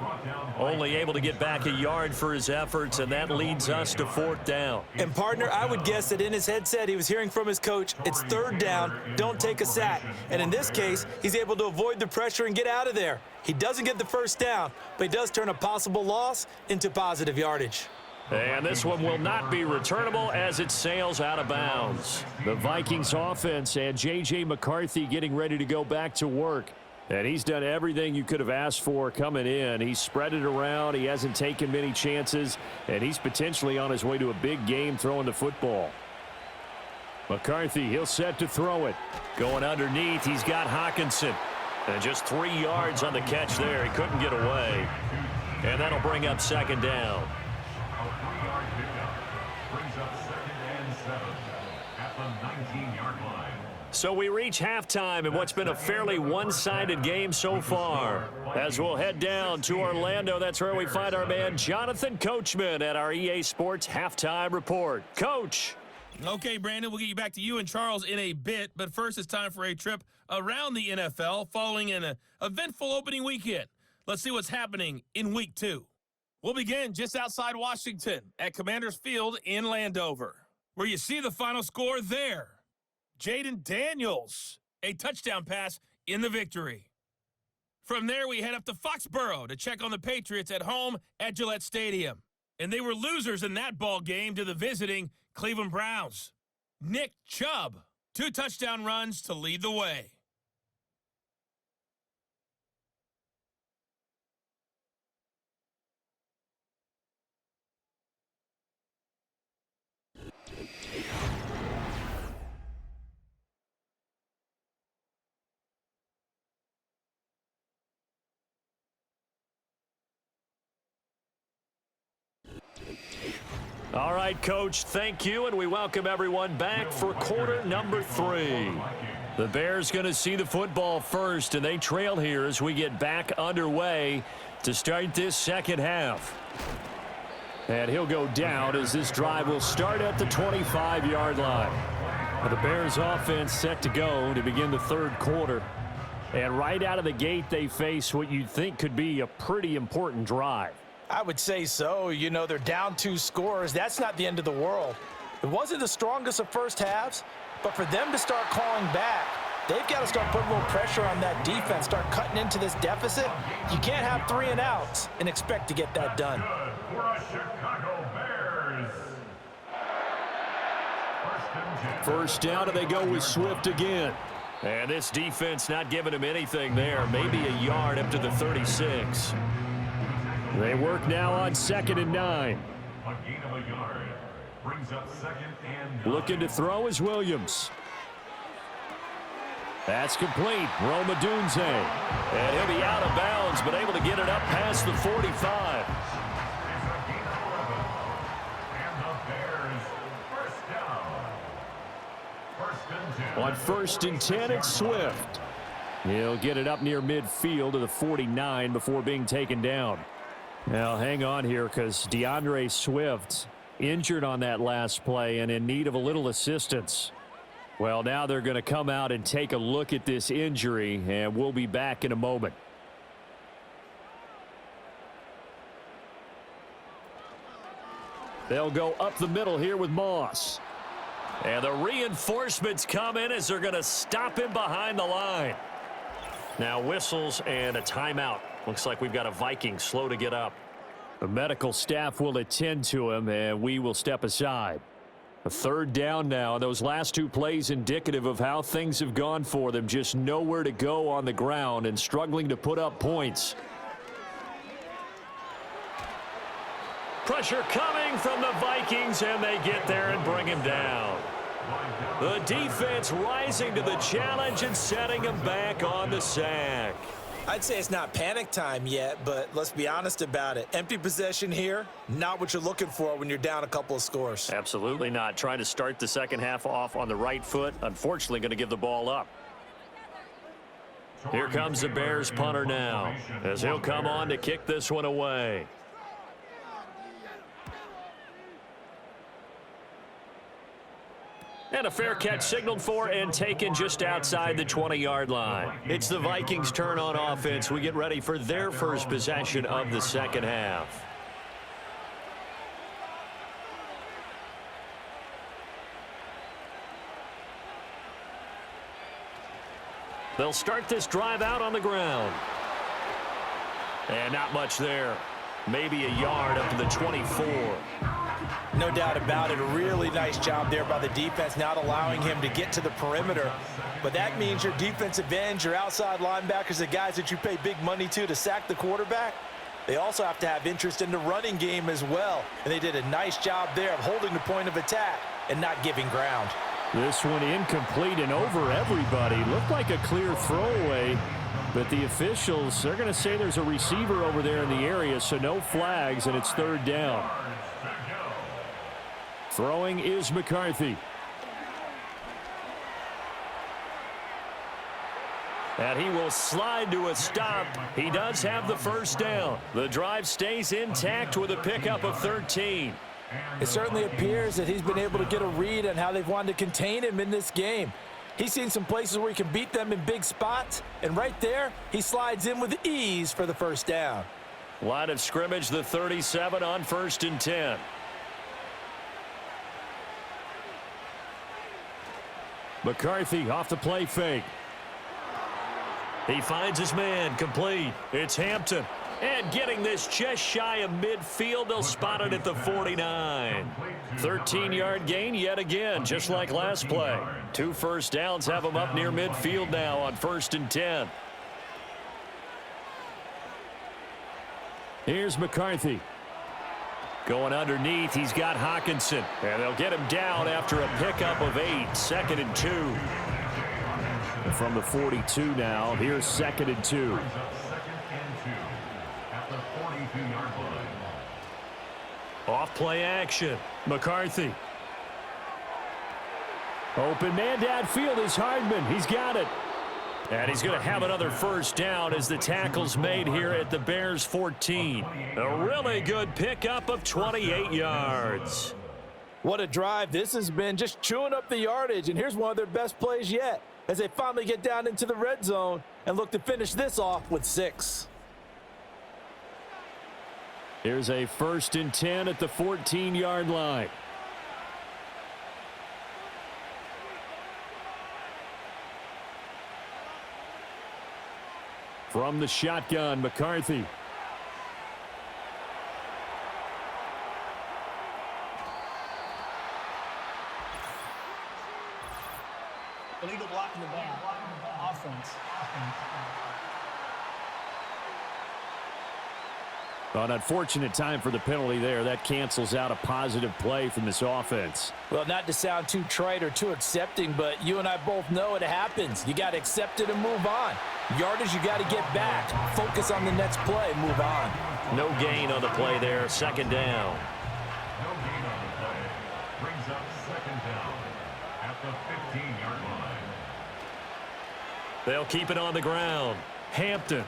Speaker 2: Only able to get back a yard for his efforts, and that leads us to 4th down.
Speaker 3: And, partner, I would guess that in his headset he was hearing from his coach, it's 3rd down, don't take a sack. And in this case, he's able to avoid the pressure and get out of there. He doesn't get the 1st down, but he does turn a possible loss into positive yardage.
Speaker 2: And this one will not be returnable as it sails out of bounds. The Vikings offense and J.J. McCarthy getting ready to go back to work. And he's done everything you could have asked for coming in. He's spread it around. He hasn't taken many chances. And he's potentially on his way to a big game throwing the football. McCarthy, he'll set to throw it. Going underneath, he's got Hawkinson. And just 3 yards on the catch there. He couldn't get away. And that'll bring up 2nd down.
Speaker 4: A 3-yard pickup brings up 2nd and 7 at the 19-yard line.
Speaker 2: So we reach halftime in what's been a fairly one-sided game so far. As we'll head down to Orlando, that's where we find our man Jonathan Coachman at our EA Sports Halftime Report. Coach.
Speaker 6: Okay, Brandon, we'll get you back to you and Charles in a bit, but first it's time for a trip around the NFL following an eventful opening weekend. Let's see what's happening in Week 2. We'll begin just outside Washington at Commanders Field in Landover, where you see the final score there. Jaden Daniels, a touchdown pass in the victory. From there, we head up to Foxborough to check on the Patriots at home at Gillette Stadium. And they were losers in that ball game to the visiting Cleveland Browns. Nick Chubb, 2 touchdown runs to lead the way.
Speaker 2: All right, Coach, thank you, and we welcome everyone back for quarter number 3. The Bears going to see the football first, and they trail here as we get back underway to start this second half. And he'll go down as this drive will start at the 25-yard line. The Bears offense set to go to begin the third quarter. And right out of the gate, they face what you'd think could be a pretty important drive.
Speaker 3: I would say so. You know, they're down 2 scores. That's not the end of the world. It wasn't the strongest of first halves, but for them to start calling back, they've got to start putting a little pressure on that defense, start cutting into this deficit. You can't have 3 and outs and expect to get that done.
Speaker 2: First down, and they go with Swift again. And this defense not giving him anything there. Maybe a yard up to the 36. They work now on 2nd and 9.
Speaker 4: A gain of a yard brings up 2nd and 9.
Speaker 2: Looking to throw is Williams. That's complete. Roma Dunze. And he'll be out of bounds, but able to get it up past the 45. On 1st and 10, it's Swift. He'll get it up near midfield to the 49 before being taken down. Now, hang on here because DeAndre Swift injured on that last play and in need of a little assistance. Well, now they're going to come out and take a look at this injury, and we'll be back in a moment. They'll go up the middle here with Moss. And the reinforcements come in as they're going to stop him behind the line. Now whistles and a timeout. Looks like we've got a Viking slow to get up. The medical staff will attend to him, and we will step aside. A 3rd down now. Those last 2 plays indicative of how things have gone for them. Just nowhere to go on the ground and struggling to put up points. Pressure coming from the Vikings, and they get there and bring him down. The defense rising to the challenge and setting him back on the sack.
Speaker 3: I'd say it's not panic time yet, but let's be honest about it. Empty possession here, not what you're looking for when you're down a couple of scores.
Speaker 2: Absolutely not. Trying to start the second half off on the right foot. Unfortunately, going to give the ball up. Here comes the Bears punter now, as he'll come on to kick this one away. And a fair catch signaled for and taken just outside the 20-yard line. It's the Vikings' turn on offense. We get ready for their first possession of the second half. They'll start this drive out on the ground. And not much there. Maybe a yard up to the 24.
Speaker 3: No doubt about it. A really nice job there by the defense, not allowing him to get to the perimeter. But that means your defensive ends, your outside linebackers, the guys that you pay big money to sack the quarterback, they also have to have interest in the running game as well. And they did a nice job there of holding the point of attack and not giving ground.
Speaker 2: This one incomplete and over everybody. Looked like a clear throwaway. But the officials, they're going to say there's a receiver over there in the area, so no flags, and it's 3rd down. Throwing is McCarthy. And he will slide to a stop. He does have the first down. The drive stays intact with a pickup of 13.
Speaker 3: It certainly appears that he's been able to get a read on how they've wanted to contain him in this game. He's seen some places where he can beat them in big spots, and right there, he slides in with ease for the first down.
Speaker 2: Line of scrimmage, the 37 on 1st and 10. McCarthy off the play fake. He finds his man, complete. It's Hampton. And getting this just shy of midfield, they'll spot it at the 49. 13-yard gain yet again, just like last play. 2 first downs have him up near midfield now on 1st and 10. Here's McCarthy. Going underneath, he's got Hawkinson. And they'll get him down after a pickup of 8. 2nd and 2. And from the 42 now, here's 2nd and 2. off play action. McCarthy. Open man downfield is Hardman. He's got it. And he's going to have another first down as the tackle's made here at the Bears 14. A really good pickup of 28 yards.
Speaker 3: What a drive this has been, just chewing up the yardage. And here's one of their best plays yet as they finally get down into the red zone and look to finish this off with 6.
Speaker 2: Here's a 1st and 10 at the 14-yard line. From the shotgun, McCarthy.
Speaker 5: Illegal block in the back. Offense.
Speaker 2: An unfortunate time for the penalty there. That cancels out a positive play from this offense.
Speaker 3: Well, not to sound too trite or too accepting, but you and I both know it happens. You got to accept it and move on. Yardage, you got to get back. Focus on the next play, move on.
Speaker 2: No gain on the play there. 2nd down.
Speaker 4: No gain on the play. Brings up 2nd down at the 15-yard line.
Speaker 2: They'll keep it on the ground. Hampton.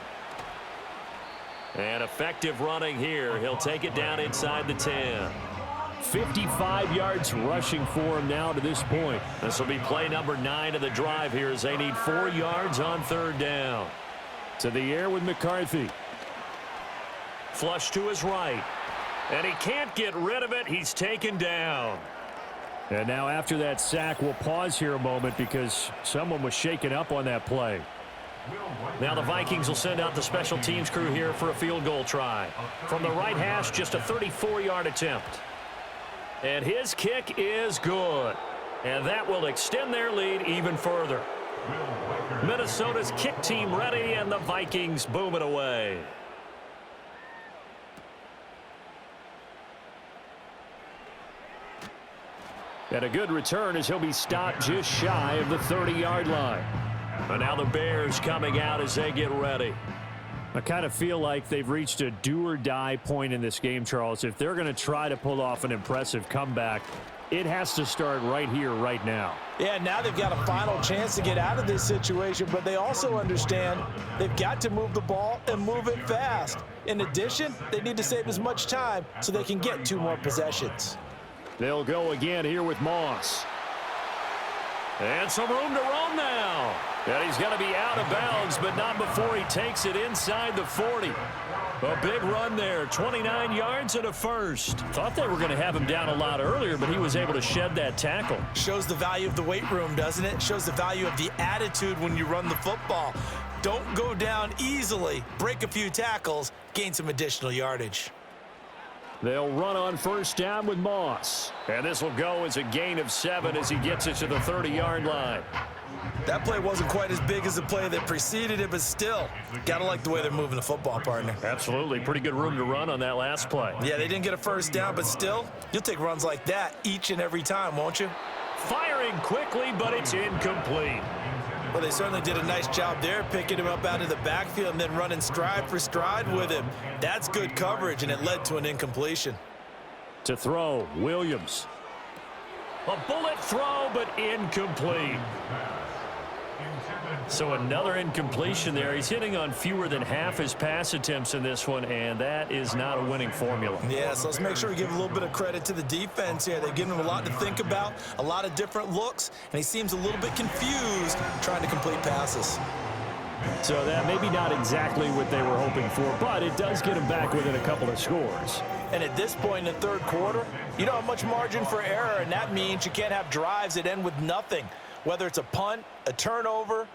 Speaker 2: And effective running here. He'll take it down inside the 10. 55 yards rushing for him now to this point. This will be play number 9 of the drive here as they need 4 yards on 3rd down. To the air with McCarthy. Flush to his right. And he can't get rid of it. He's taken down. And now after that sack, we'll pause here a moment because someone was shaken up on that play. Now the Vikings will send out the special teams crew here for a field goal try. From the right hash, just a 34-yard attempt. And his kick is good. And that will extend their lead even further. Minnesota's kick team ready, and the Vikings boom it away. And a good return as he'll be stopped just shy of the 30-yard line. And now the Bears coming out as they get ready. I kind of feel like they've reached a do-or-die point in this game, Charles. If they're going to try to pull off an impressive comeback, it has to start right here, right now.
Speaker 3: Yeah, now they've got a final chance to get out of this situation, but they also understand they've got to move the ball and move it fast. In addition, they need to save as much time so they can get 2 more possessions.
Speaker 2: They'll go again here with Moss. And some room to roam now. And he's going to be out of bounds, but not before he takes it inside the 40. A big run there, 29 yards and a first. Thought they were going to have him down a lot earlier, but he was able to shed that tackle.
Speaker 3: Shows the value of the weight room, doesn't it? Shows the value of the attitude when you run the football. Don't go down easily. Break a few tackles, gain some additional yardage.
Speaker 2: They'll run on 1st down with Moss. And this will go as a gain of 7 as he gets it to the 30-yard line.
Speaker 3: That play wasn't quite as big as the play that preceded it, but still, gotta like the way they're moving the football, partner.
Speaker 2: Absolutely. Pretty good room to run on that last play.
Speaker 3: Yeah, they didn't get a 1st down, but still, you'll take runs like that each and every time, won't you?
Speaker 2: Firing quickly, but it's incomplete.
Speaker 3: Well, they certainly did a nice job there, picking him up out of the backfield and then running stride for stride with him. That's good coverage, and it led to an incompletion.
Speaker 2: To throw, Williams. A bullet throw, but incomplete. So another incompletion there. He's hitting on fewer than half his pass attempts in this one, and that is not a winning formula.
Speaker 3: Yeah, so let's make sure we give a little bit of credit to the defense here. They've given him a lot to think about, a lot of different looks, and he seems a little bit confused trying to complete passes.
Speaker 2: So that maybe not exactly what they were hoping for, but it does get him back within a couple of scores.
Speaker 3: And at this point in the 3rd quarter, you don't have much margin for error, and that means you can't have drives that end with nothing. Whether it's a punt, a turnover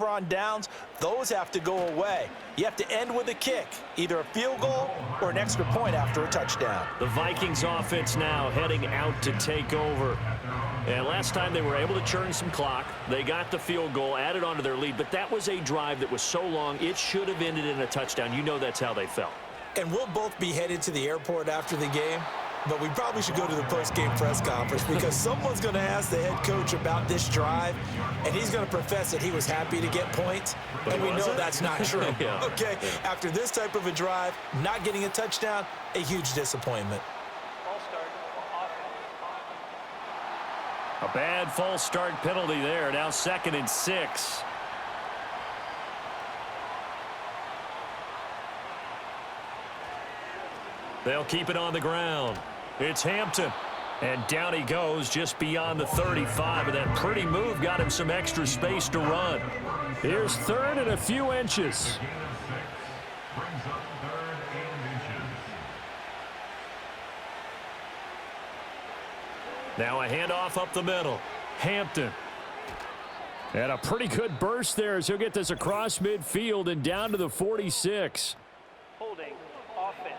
Speaker 3: on downs, those have to go away. You have to end with a kick, either a field goal or an extra point after a touchdown.
Speaker 2: The Vikings offense now heading out to take over. And last time they were able to churn some clock. They got the field goal, added onto their lead, but that was a drive that was so long, it should have ended in a touchdown. You know that's how they felt.
Speaker 3: And we'll both be headed to the airport after the game. But we probably should go to the post-game press conference because someone's going to ask the head coach about this drive, and he's going to profess that he was happy to get points, and we know that's not true.
Speaker 2: Yeah.
Speaker 3: Okay, after this type of a drive, not getting a touchdown, a huge disappointment.
Speaker 2: A bad false start penalty there. Now 2nd and 6. They'll keep it on the ground. It's Hampton. And down he goes just beyond the 35. And that pretty move got him some extra space to run. Here's 3rd and a few inches.
Speaker 4: Brings up 3rd and inches.
Speaker 2: Now a handoff up the middle. Hampton. And a pretty good burst there as he'll get this across midfield and down to the 46.
Speaker 5: Holding. Offense.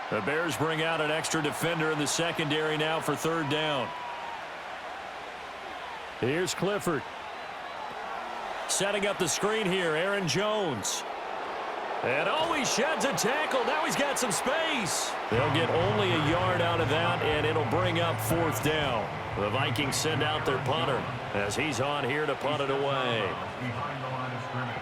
Speaker 2: The Bears bring out an extra defender in the secondary now for 3rd down. Here's Clifford. Setting up the screen here, Aaron Jones. And he sheds a tackle. Now he's got some space. They'll get only a yard out of that, and it'll bring up 4th down. The Vikings send out their punter as he's on here to punt it away.
Speaker 4: Behind the line of scrimmage.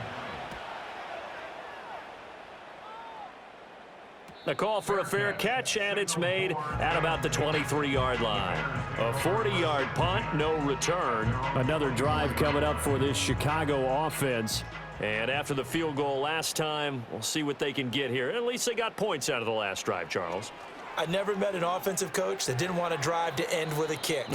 Speaker 2: The call for a fair catch, and it's made at about the 23-yard line. A 40-yard punt, no return. Another drive coming up for this Chicago offense. And after the field goal last time, we'll see what they can get here. At least they got points out of the last drive, Charles.
Speaker 3: I never met an offensive coach that didn't want to drive to end with a kick.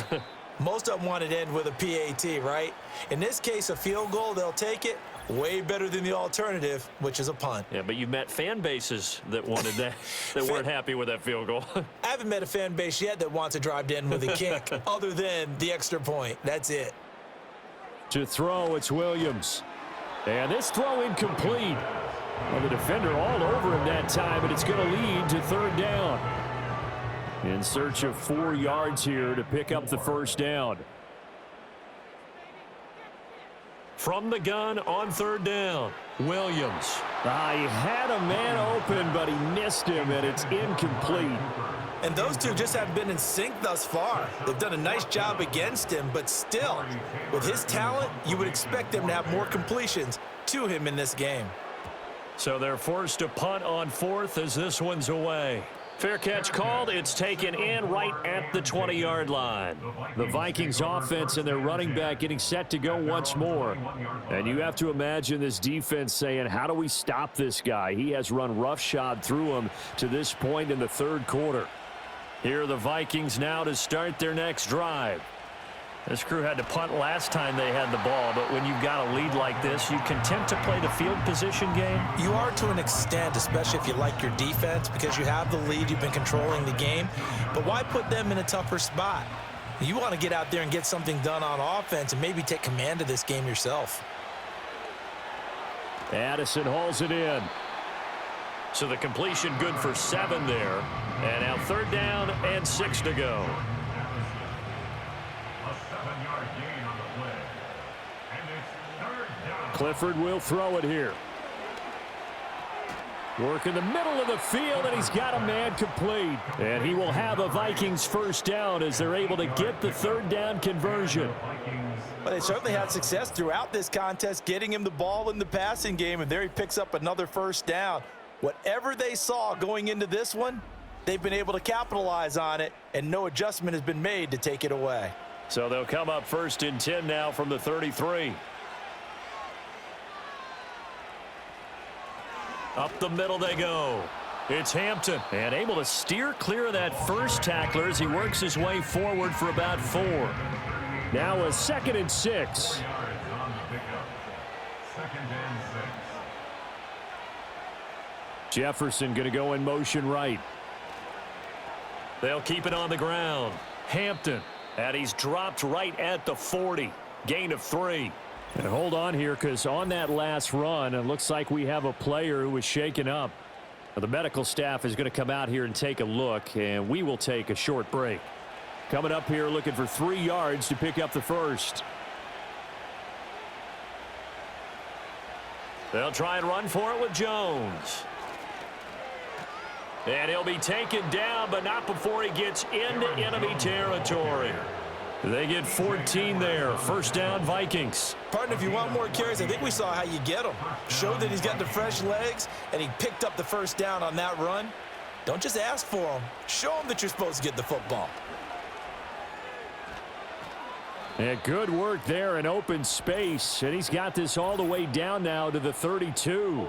Speaker 3: Most of them wanted to end with a PAT, right? In this case, a field goal, they'll take it. Way better than the alternative, which is a punt.
Speaker 2: Yeah, but you've met fan bases that wanted that, that weren't happy with that field goal.
Speaker 3: I haven't met a fan base yet that wants to drive to end with a kick other than the extra point. That's it.
Speaker 2: To throw, it's Williams. And this throw incomplete. Well, the defender all over him that time, and it's going to lead to 3rd down. In search of 4 yards here to pick up the 1st down. From the gun on 3rd down, Williams. He had a man open, but he missed him, and it's incomplete.
Speaker 3: And those two just haven't been in sync thus far. They've done a nice job against him, but still, with his talent, you would expect them to have more completions to him in this game.
Speaker 2: So they're forced to punt on 4th as this one's away. Fair catch called. It's taken in right at the 20-yard line. The Vikings offense and their running back getting set to go once more. And you have to imagine this defense saying, how do we stop this guy? He has run roughshod through him to this point in the 3rd quarter. Here are the Vikings now to start their next drive. This crew had to punt last time they had the ball, but when you've got a lead like this, you content to play the field position game?
Speaker 3: You are to an extent, especially if you like your defense, because you have the lead, you've been controlling the game. But why put them in a tougher spot? You want to get out there and get something done on offense and maybe take command of this game yourself.
Speaker 2: Addison hauls it in. So the completion good for 7 there. And now 3rd down and 6 to go. Clifford will throw it here. Work in the middle of the field, and he's got a man complete. And he will have a Vikings 1st down as they're able to get the 3rd down conversion.
Speaker 3: But they certainly had success throughout this contest, getting him the ball in the passing game, and there he picks up another 1st down. Whatever they saw going into this one, they've been able to capitalize on it, and no adjustment has been made to take it away.
Speaker 2: So they'll come up 1st and 10 now from the 33. Up the middle they go. It's Hampton, and able to steer clear of that first tackler as he works his way forward for about 4. Now a 2nd and 6. Jefferson going to go in motion right. They'll keep it on the ground. Hampton, and he's dropped right at the 40. Gain of 3. And hold on here, because on that last run, it looks like we have a player who was shaken up. The medical staff is going to come out here and take a look, and we will take a short break. Coming up here looking for 3 yards to pick up the 1st. They'll try and run for it with Jones. And he'll be taken down, but not before he gets into enemy territory. They get 14 there. 1st down, Vikings.
Speaker 3: Partner, if you want more carries, I think we saw how you get them. Showed that he's got the fresh legs, and he picked up the 1st down on that run. Don't just ask for them. Show them that you're supposed to get the football.
Speaker 2: Yeah, good work there in open space, and he's got this all the way down now to the 32.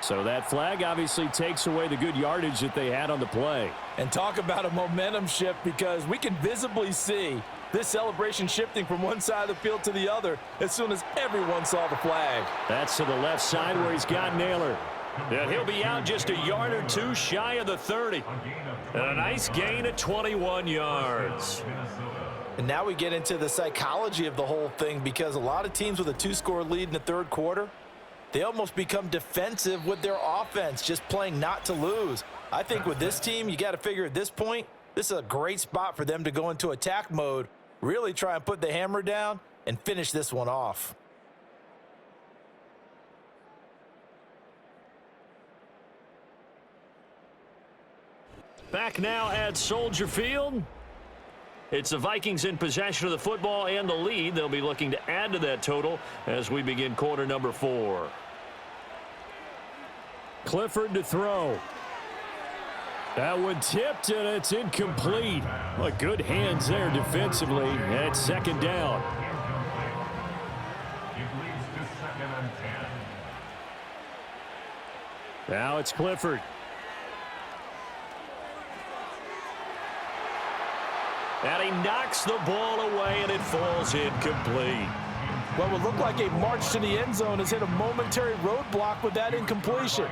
Speaker 2: So that flag obviously takes away the good yardage that they had on the play.
Speaker 3: And talk about a momentum shift, because we can visibly see this celebration shifting from one side of the field to the other as soon as everyone saw the flag.
Speaker 2: That's to the left side where he's got Naylor. And he'll be out just a yard or two shy of the 30. And a nice gain of 21 yards.
Speaker 3: And now we get into the psychology of the whole thing, because a lot of teams with a 2-score lead in the third quarter, they almost become defensive with their offense, just playing not to lose. I think with this team, you got to figure at this point, this is a great spot for them to go into attack mode, really try and put the hammer down and finish this one off.
Speaker 2: Back now at Soldier Field. It's the Vikings in possession of the football and the lead. They'll be looking to add to that total as we begin quarter number 4. Clifford to throw. That one tipped, and it's incomplete. But good hands there defensively. And it's second down.
Speaker 4: It leads to 2nd and 10.
Speaker 2: Now it's Clifford. And he knocks the ball away, and it falls incomplete.
Speaker 3: What would look like a march to the end zone has hit a momentary roadblock with that incompletion.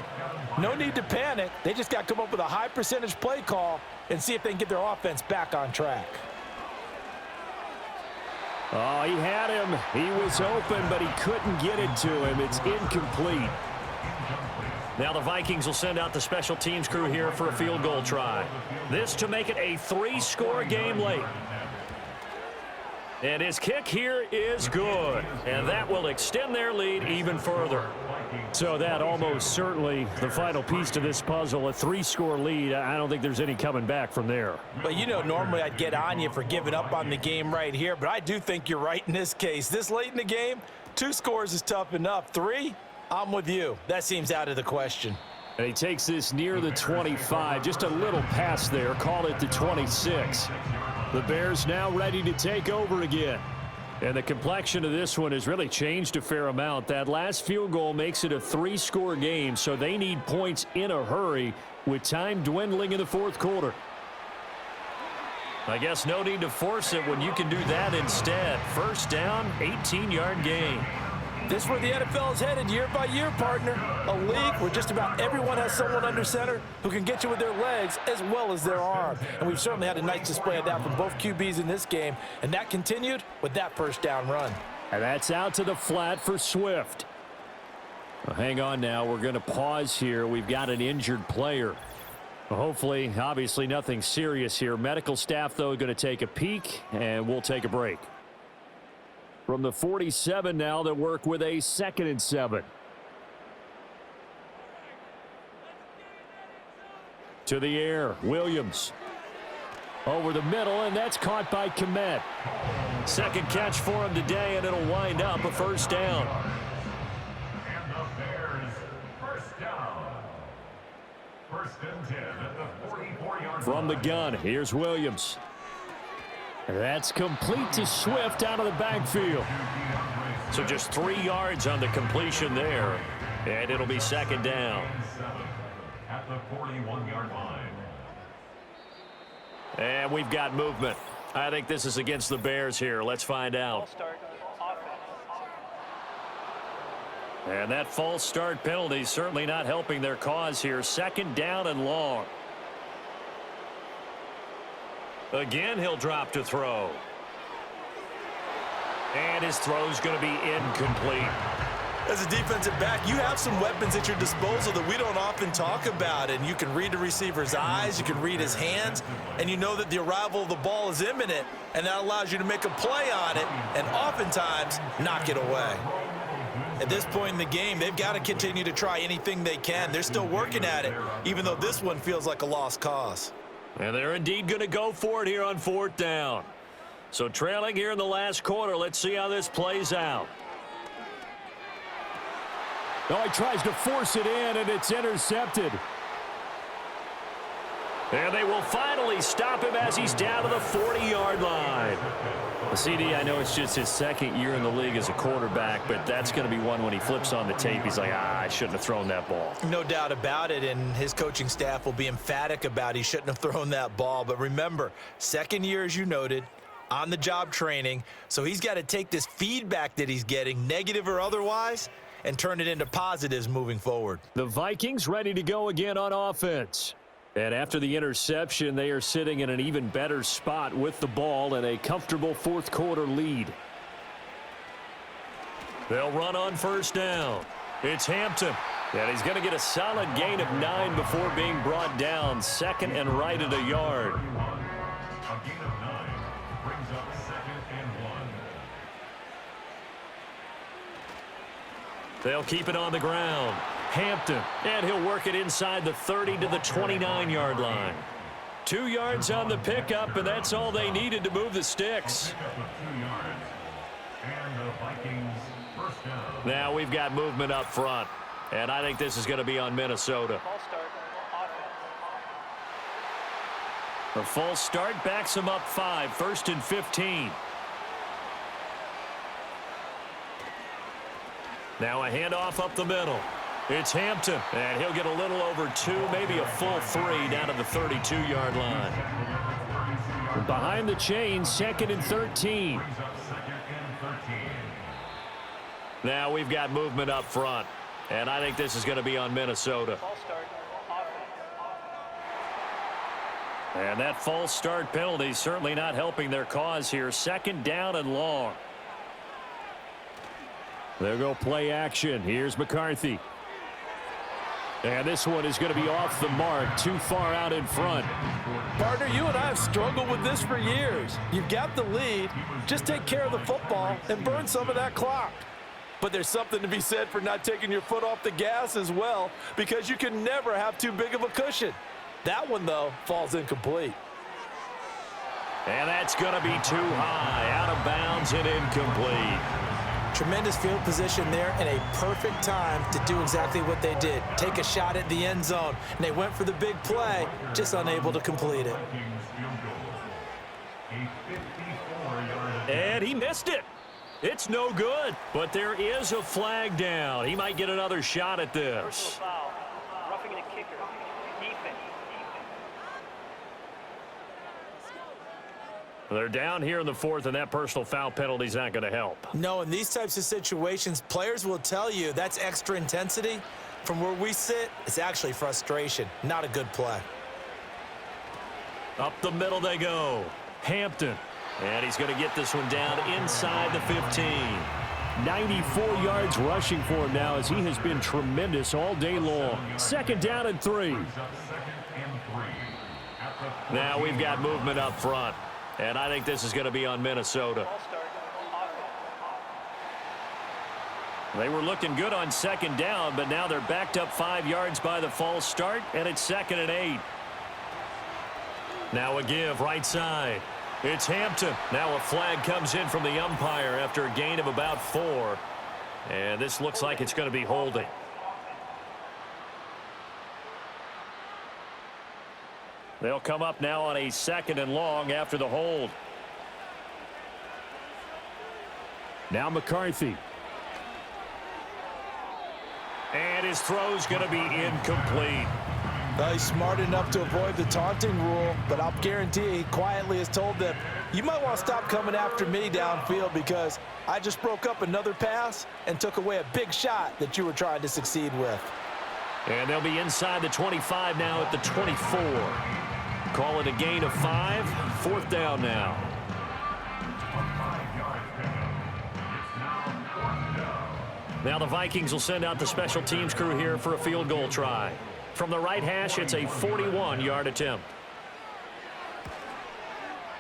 Speaker 3: No need to panic. They just got to come up with a high percentage play call and see if they can get their offense back on track.
Speaker 2: Oh, he had him. He was open, but he couldn't get it to him. It's incomplete. Now the Vikings will send out the special teams crew here for a field goal try. This to make it a 3-score game late. And his kick here is good. And that will extend their lead even further. So that almost certainly the final piece to this puzzle, a 3-score lead. I don't think there's any coming back from there.
Speaker 3: But you know, normally I'd get on you for giving up on the game right here, but I do think you're right in this case. This late in the game, 2 scores is tough enough. 3, I'm with you. That seems out of the question.
Speaker 2: And he takes this near the 25. Just a little pass there. Call it the 26. The Bears now ready to take over again. And the complexion of this one has really changed a fair amount. That last field goal makes it a 3-score game, so they need points in a hurry with time dwindling in the fourth quarter. I guess no need to force it when you can do that instead. First down, 18-yard gain.
Speaker 3: This is where the NFL is headed year by year, partner. A league where just about everyone has someone under center who can get you with their legs as well as their arm. And we've certainly had a nice display of that from both QBs in this game. And that continued with that first down run.
Speaker 2: And that's out to the flat for Swift. Well, hang on now. We're going to pause here. We've got an injured player. Well, hopefully, obviously nothing serious here. Medical staff, though, going to take a peek, and we'll take a break. From the 47 now, that work with a 2nd and 7. To the air, Williams. Over the middle, and that's caught by Komet. Second catch for him today, and it'll wind up a first down.
Speaker 4: And the Bears, first down. 1st and 10 at the 44-yard line.
Speaker 2: From the gun, here's Williams. That's complete to Swift out of the backfield. So just 3 yards on the completion there. And it'll be second down.
Speaker 4: At the 41-yard line.
Speaker 2: And we've got movement. I think this is against the Bears here. Let's find out. And that false start penalty certainly not helping their cause here. Second down and long. Again, he'll drop to throw. And his throw's going to be incomplete.
Speaker 3: As a defensive back, you have some weapons at your disposal that we don't often talk about. And you can read the receiver's eyes, you can read his hands, and you know that the arrival of the ball is imminent, and that allows you to make a play on it and oftentimes knock it away. At this point in the game, they've got to continue to try anything they can. They're still working at it, even though this one feels like a lost cause.
Speaker 2: And they're indeed going to go for it here on 4th down. So trailing here in the last quarter, let's see how this plays out. Oh, he tries to force it in, and it's intercepted. And they will finally stop him as he's down to the 40-yard line. CD, I know it's just his second year in the league as a quarterback, but that's going to be one when he flips on the tape. He's like, I shouldn't have thrown that ball.
Speaker 3: No doubt about it, and his coaching staff will be emphatic about he shouldn't have thrown that ball. But remember, second year, as you noted, on-the-job training, so he's got to take this feedback that he's getting, negative or otherwise, and turn it into positives moving forward.
Speaker 2: The Vikings ready to go again on offense. And after the interception, they are sitting in an even better spot with the ball and a comfortable fourth-quarter lead. They'll run on first down. It's Hampton. And he's going to get a solid gain of 9 before being brought down. Second and right at a yard.
Speaker 4: A gain of 9 brings up 2nd and 1.
Speaker 2: They'll keep it on the ground. Hampton, and he'll work it inside the 30 to the 29-yard line. 2 yards on the pickup, and that's all they needed to move the sticks.
Speaker 4: Pickup of 2 yards. And the Vikings first down.
Speaker 2: Now we've got movement up front, and I think this is going to be on Minnesota. The false start backs them up 5, 1st and 15. Now a handoff up the middle. It's Hampton, and he'll get a little over 2, maybe a full 3 down to the 32-yard line. Behind the chains, 2nd and 13. Now we've got movement up front, and I think this is going to be on Minnesota. And that false start penalty certainly not helping their cause here. 2nd down and long. They'll go play action. Here's McCarthy. And this one is going to be off the mark, too far out in front.
Speaker 3: Partner, you and I have struggled with this for years. You've got the lead. Just take care of the football and burn some of that clock. But there's something to be said for not taking your foot off the gas as well, because you can never have too big of a cushion. That one, though, falls incomplete.
Speaker 2: And that's going to be too high, out of bounds and incomplete.
Speaker 3: Tremendous field position there and a perfect time to do exactly what they did. Take a shot at the end zone. And they went for the big play, just unable to complete it.
Speaker 2: And he missed it. It's no good. But there is a flag down. He might get another shot at this.
Speaker 5: Roughing the kicker. Defense.
Speaker 2: They're down here in the 4th, and that personal foul penalty is not going to help.
Speaker 3: No, in these types of situations, players will tell you that's extra intensity. From where we sit, it's actually frustration, not a good play.
Speaker 2: Up the middle they go. Hampton. And he's going to get this one down inside the 15. 94 yards rushing for him now as he has been tremendous all day long. 2nd down and 3. Now we've got movement up front. And I think this is going to be on Minnesota. They were looking good on 2nd down, but now they're backed up 5 yards by the false start, and it's 2nd and 8. Now a give right side. It's Hampton. Now a flag comes in from the umpire after a gain of about 4. And this looks like it's going to be holding. They'll come up now on a 2nd and long after the hold. Now McCarthy. And his throw's going to be incomplete.
Speaker 3: He's smart enough to avoid the taunting rule, but I'll guarantee he quietly has told them, you might want to stop coming after me downfield because I just broke up another pass and took away a big shot that you were trying to succeed with.
Speaker 2: And they'll be inside the 25 now at the 24. Call it a gain of 5. 4th down now. Now the Vikings will send out the special teams crew here for a field goal try. From the right hash, it's a 41-yard attempt.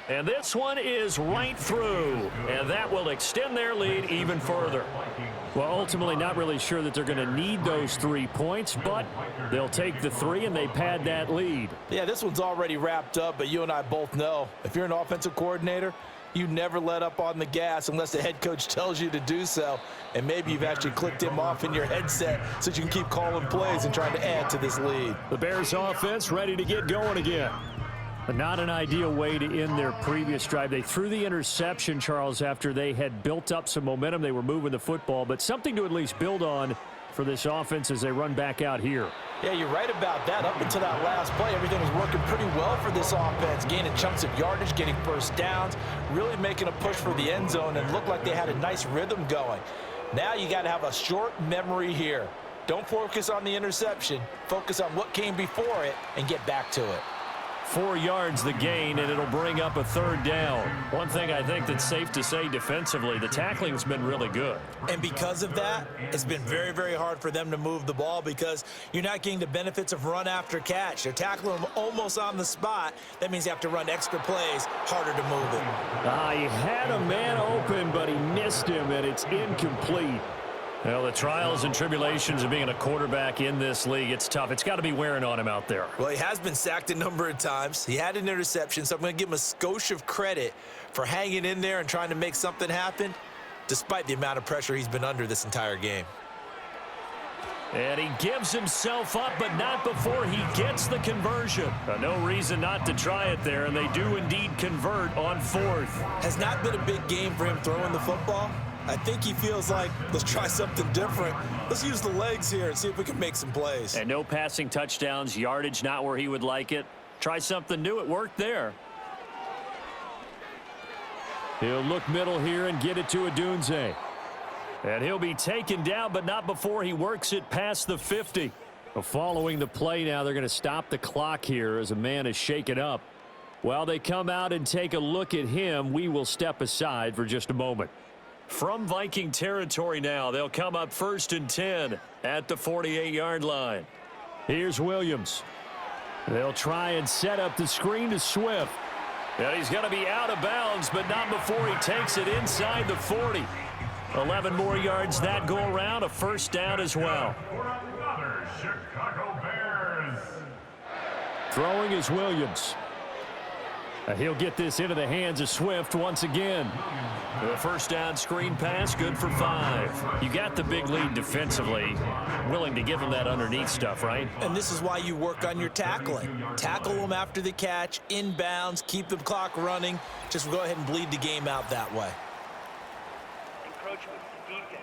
Speaker 2: And this one is right through, and that will extend their lead even further. Well, ultimately not really sure that they're going to need those 3 points, but they'll take the 3 and they pad that lead.
Speaker 3: Yeah, this one's already wrapped up, but you and I both know if you're an offensive coordinator, You never let up on the gas unless the head coach tells you to do so. And maybe you've actually clicked him off in your headset so you can keep calling plays and trying to add to this lead.
Speaker 2: The Bears offense ready to get going again. But not an ideal way to end their previous drive. They threw the interception, Charles, after they had built up some momentum. They were moving the football, but something to at least build on for this offense as they run back out here.
Speaker 3: Yeah, you're right about that. Up until that last play, everything was working pretty well for this offense, gaining chunks of yardage, getting first downs, really making a push for the end zone, and looked like they had a nice rhythm going. Now you got to have a short memory here. Don't focus on the interception. Focus on what came before it and get back to it.
Speaker 2: 4 yards the gain, and it'll bring up a third down. One thing I think that's safe to say defensively, the tackling's been really good.
Speaker 3: And because of that, it's been very, very hard for them to move the ball because you're not getting the benefits of run after catch. They're tackling them almost on the spot. That means you have to run extra plays, harder to move it.
Speaker 2: He had a man open, but he missed him, and it's incomplete. Well, the trials and tribulations of being a quarterback in this league, it's tough. It's got to be wearing on him out there.
Speaker 3: Well, he has been sacked a number of times. He had an interception, so I'm going to give him a skosh of credit for hanging in there and trying to make something happen, despite the amount of pressure he's been under this entire game.
Speaker 2: And he gives himself up, but not before he gets the conversion. No reason not to try it there, and they do indeed convert on 4th.
Speaker 3: Has not been a big game for him throwing the football. I think he feels like, let's try something different. Let's use the legs here and see if we can make some plays.
Speaker 2: And no passing touchdowns, yardage not where he would like it. Try something new. It worked there. He'll look middle here and get it to Odunze. And he'll be taken down, but not before he works it past the 50. Following the play now, they're going to stop the clock here as a man is shaken up. While they come out and take a look at him, we will step aside for just a moment. From Viking territory now, they'll come up 1st and 10 at the 48-yard line. Here's Williams. They'll try and set up the screen to Swift. And he's going to be out of bounds, but not before he takes it inside the 40. 11 more yards that go around, a first down as well.
Speaker 4: For another Chicago Bears.
Speaker 2: Throwing is Williams. He'll get this into the hands of Swift once again. The first down screen pass, good for 5. You got the big lead defensively. Willing to give him that underneath stuff, right?
Speaker 3: And this is why you work on your tackling. Tackle them after the catch, inbounds, keep the clock running. Just go ahead and bleed the game out that way.
Speaker 5: Encroachment defense.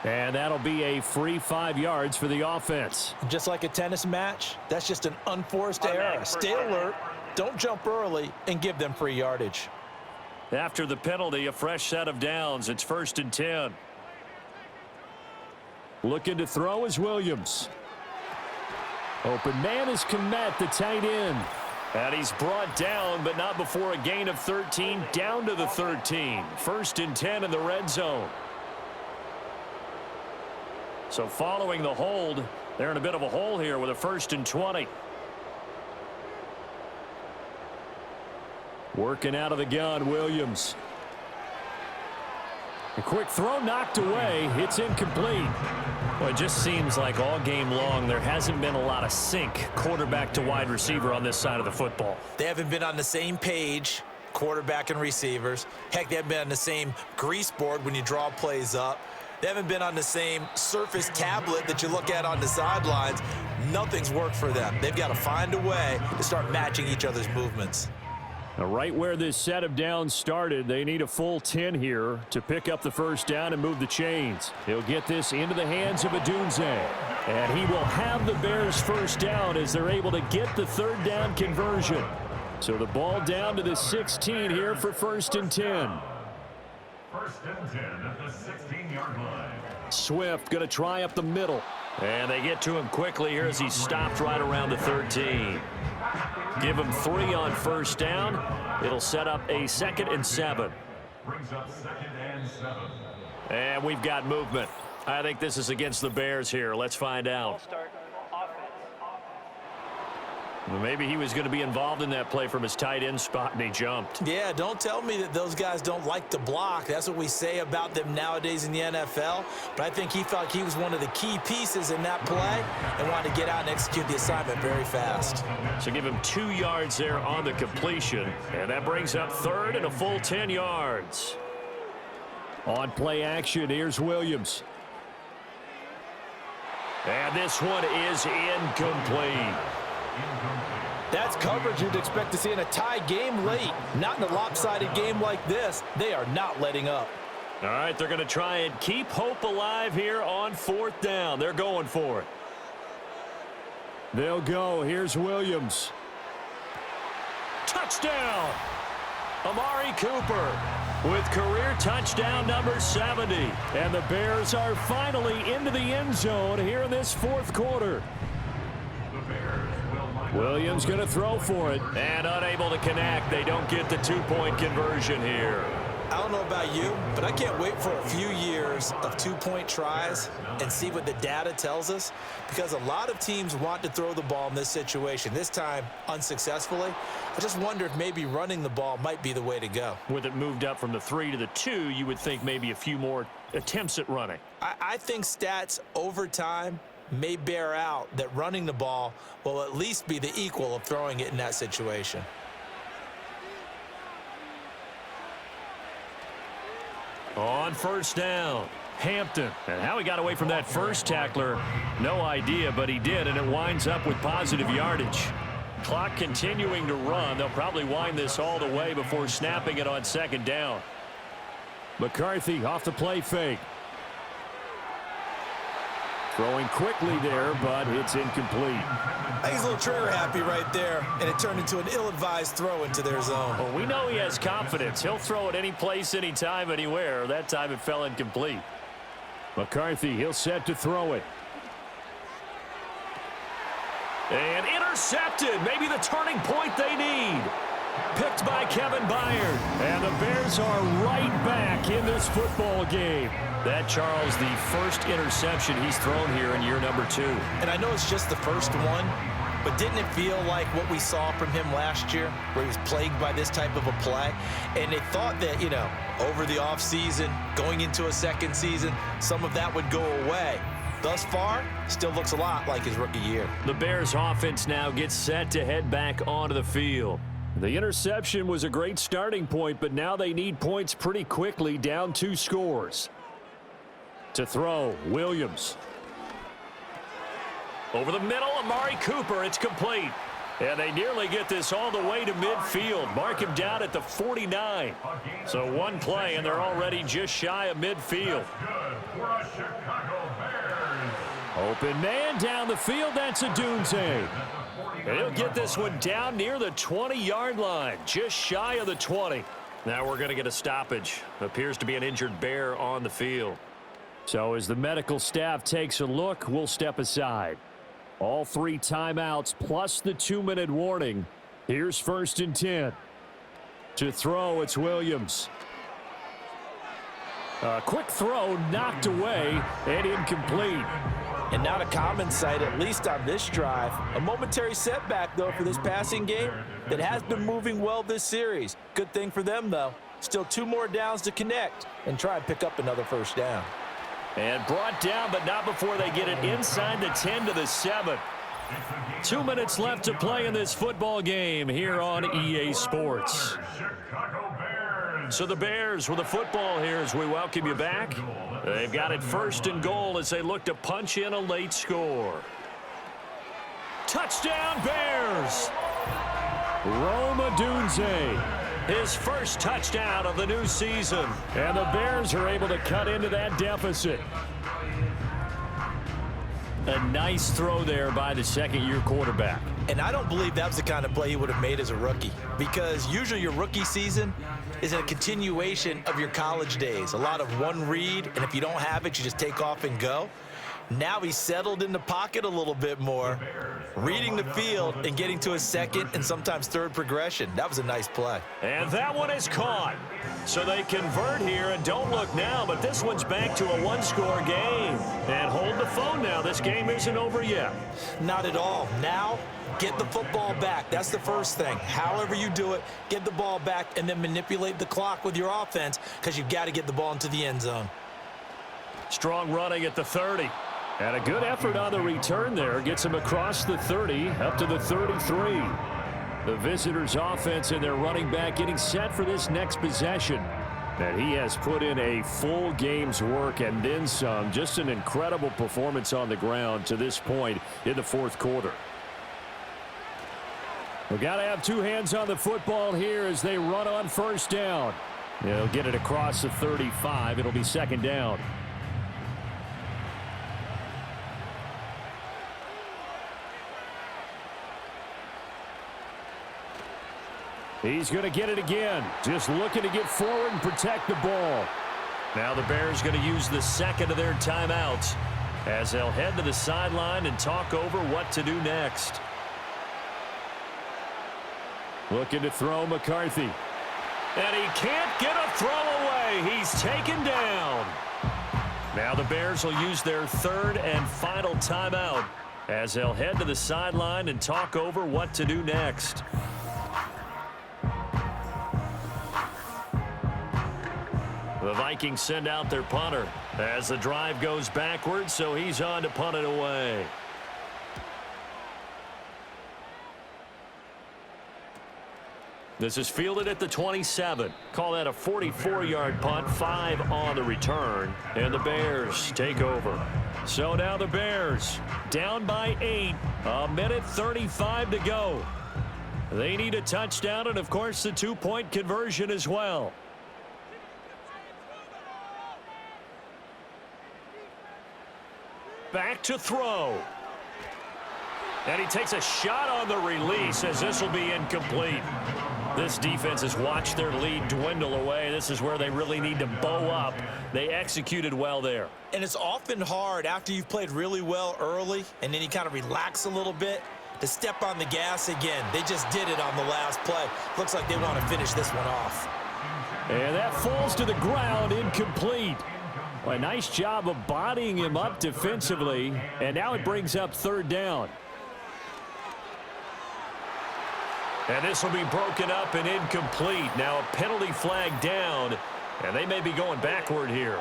Speaker 2: And that'll be a free 5 yards for the offense.
Speaker 3: Just like a tennis match, that's just an unforced error. Stay alert, don't jump early, and give them free yardage.
Speaker 2: After the penalty, a fresh set of downs. It's 1st and 10. Looking to throw is Williams. Open man is Kmet, the tight end. And he's brought down, but not before a gain of 13, down to the 13. 1st and 10 in the red zone. So following the hold, they're in a bit of a hole here with a 1st and 20. Working out of the gun, Williams. A quick throw knocked away. It's incomplete. Well, it just seems like all game long there hasn't been a lot of sync quarterback to wide receiver on this side of the football.
Speaker 3: They haven't been on the same page, quarterback and receivers. Heck, they haven't been on the same grease board when you draw plays up. They haven't been on the same Surface tablet that you look at on the sidelines. Nothing's worked for them. They've got to find a way to start matching each other's movements.
Speaker 2: Now, right where this set of downs started, they need a full 10 here to pick up the first down and move the chains. He'll get this into the hands of Odunze. And he will have the Bears first down as they're able to get the 3rd down conversion. So the ball down to the 16 here for 1st and 10.
Speaker 4: 1st and 10 at the 16-yard line.
Speaker 2: Swift going to try up the middle. And they get to him quickly here as he stopped right around the 13. Give him 3 on first down. It'll set up a 2nd and 7.
Speaker 4: Brings up 2nd and 7.
Speaker 2: And we've got movement. I think this is against the Bears here. Let's find out.
Speaker 5: Start offense.
Speaker 2: Well, maybe he was going to be involved in that play from his tight end spot, and he jumped.
Speaker 3: Yeah, don't tell me that those guys don't like to block. That's what we say about them nowadays in the NFL. But I think he felt like he was one of the key pieces in that play and wanted to get out and execute the assignment very fast.
Speaker 2: So give him 2 yards there on the completion, and that brings up third and a full 10 yards.
Speaker 7: On play action, here's Williams.
Speaker 2: And this one is incomplete.
Speaker 3: That's coverage you'd expect to see in a tie game late. Not in a lopsided game like this. They are not letting up.
Speaker 2: All right, they're going to try and keep hope alive here on 4th down. They're going for it.
Speaker 7: They'll go. Here's Williams.
Speaker 2: Touchdown! Amari Cooper with career touchdown number 70.
Speaker 7: And the Bears are finally into the end zone here in this 4th quarter. Williams going to throw for it.
Speaker 2: And unable to connect. They don't get the 2-point conversion here.
Speaker 3: I don't know about you, but I can't wait for a few years of 2-point tries and see what the data tells us, because a lot of teams want to throw the ball in this situation, this time unsuccessfully. I just wonder if maybe running the ball might be the way to go.
Speaker 2: With it moved up from the 3 to the 2, you would think maybe a few more attempts at running.
Speaker 3: I think stats over time may bear out that running the ball will at least be the equal of throwing it in that situation.
Speaker 2: On 1st down, Hampton. And how he got away from that first tackler, no idea, but he did, and it winds up with positive yardage. Clock continuing to run. They'll probably wind this all the way before snapping it on 2nd down.
Speaker 7: McCarthy off the play fake. Throwing quickly there, but it's incomplete.
Speaker 3: I think he's a little trigger happy right there, and it turned into an ill-advised throw into their zone.
Speaker 2: Well, we know he has confidence. He'll throw it any place, anytime, anywhere. That time it fell incomplete.
Speaker 7: McCarthy, he'll set to throw it.
Speaker 2: And intercepted. Maybe the turning point they need. Picked by Kevin Byard.
Speaker 7: And the Bears are right back in this football game.
Speaker 2: That, Charles, the first interception he's thrown here in year number 2.
Speaker 3: And I know it's just the first one, but didn't it feel like what we saw from him last year, where he was plagued by this type of a play? And they thought that, over the offseason, going into a second season, some of that would go away. Thus far, still looks a lot like his rookie year.
Speaker 2: The Bears offense now gets set to head back onto the field.
Speaker 7: The interception was a great starting point, but now they need points pretty quickly, down 2 scores. To throw, Williams.
Speaker 2: Over the middle, Amari Cooper. It's complete. And they nearly get this all the way to midfield. Mark him down at the 49. So one play, and they're already just shy of midfield.
Speaker 7: Open man down the field. That's Odunze.
Speaker 2: And he'll get this one down near the 20-yard line, just shy of the 20. Now we're going to get a stoppage. Appears to be an injured Bear on the field.
Speaker 7: So as the medical staff takes a look, we'll step aside. All 3 timeouts plus the 2-minute warning. Here's 1st and 10. To throw, it's Williams. A quick throw knocked away and incomplete.
Speaker 3: And not a common sight, at least on this drive. A momentary setback, though, for this passing game that has been moving well this series. Good thing for them, though. Still 2 more downs to connect and try and pick up another 1st down.
Speaker 2: And brought down, but not before they get it inside the 10 to the 7. 2 minutes left to play in this football game here on EA Sports. So the Bears with the football here as we welcome you back. They've got it 1st and goal as they look to punch in a late score. Touchdown Bears!
Speaker 7: Rome Odunze.
Speaker 2: His first touchdown of the new season.
Speaker 7: And the Bears are able to cut into that deficit.
Speaker 2: A nice throw there by the 2nd-year quarterback.
Speaker 3: And I don't believe that was the kind of play he would have made as a rookie, because usually your rookie season is a continuation of your college days. A lot of one read, and if you don't have it, you just take off and go. Now he's settled in the pocket a little bit more, reading the field and getting to his second and sometimes third progression. That was a nice play.
Speaker 2: And that one is caught. So they convert here, and don't look now, but this one's back to a one-score game. And hold the phone now. This game isn't over yet.
Speaker 3: Not at all. Now, get the football back. That's the first thing. However you do it, get the ball back and then manipulate the clock with your offense because you've got to get the ball into the end zone.
Speaker 2: Strong running at the 30.
Speaker 7: And a good effort on the return there. Gets him across the 30, up to the 33. The visitors' offense and their running back getting set for this next possession. And he has put in a full game's work and then some. Just an incredible performance on the ground to this point in the fourth quarter. We've got to have two hands on the football here as they run on first down. They'll get it across the 35. It'll be second down. He's going to get it again. Just looking to get forward and protect the ball.
Speaker 2: Now the Bears going to use the second of their timeouts as they'll head to the sideline and talk over what to do next.
Speaker 7: Looking to throw McCarthy.
Speaker 2: And he can't get a throw away. He's taken down. Now the Bears will use their third and final timeout as they'll head to the sideline and talk over what to do next. The Vikings send out their punter as the drive goes backwards, so he's on to punt it away. This is fielded at the 27. Call that a 44-yard punt, 5 on the return, and the Bears take over. So now the Bears down by 8, a minute 35 to go. They need a touchdown and, of course, the two-point conversion as well. Back to throw. And he takes a shot on the release as this will be incomplete. This defense has watched their lead dwindle away. This is where they really need to bow up. They executed well there.
Speaker 3: And it's often hard after you've played really well early and then you kind of relax a little bit to step on the gas again. They just did it on the last play. Looks like they want to finish this one off.
Speaker 7: And that falls to the ground, incomplete. Well, a nice job of bodying him up defensively, and now it brings up third down.
Speaker 2: And this will be broken up and incomplete. Now a penalty flag down, and they may be going backward here.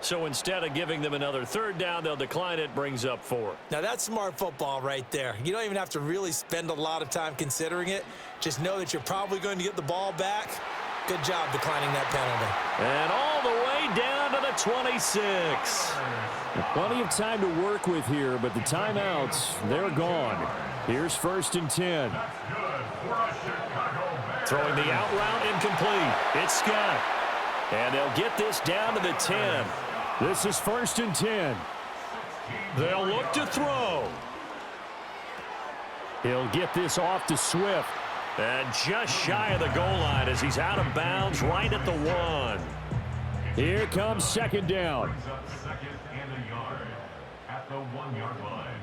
Speaker 2: So instead of giving them another third down, they'll decline it, brings up 4.
Speaker 3: Now that's smart football right there. You don't even have to really spend a lot of time considering it. Just know that you're probably going to get the ball back. Good job declining that penalty.
Speaker 2: And all the way down to the 26.
Speaker 7: Plenty of time to work with here, but the timeouts, they're gone. Here's first and 10.
Speaker 2: Throwing the out route incomplete. It's Scott. And they'll get this down to the 10.
Speaker 7: This is first and 10.
Speaker 2: They'll look to throw.
Speaker 7: He'll get this off to Swift.
Speaker 2: And just shy of the goal line as he's out of bounds right at the 1.
Speaker 7: Here comes second down.
Speaker 4: Second and a yard at the 1-yard line.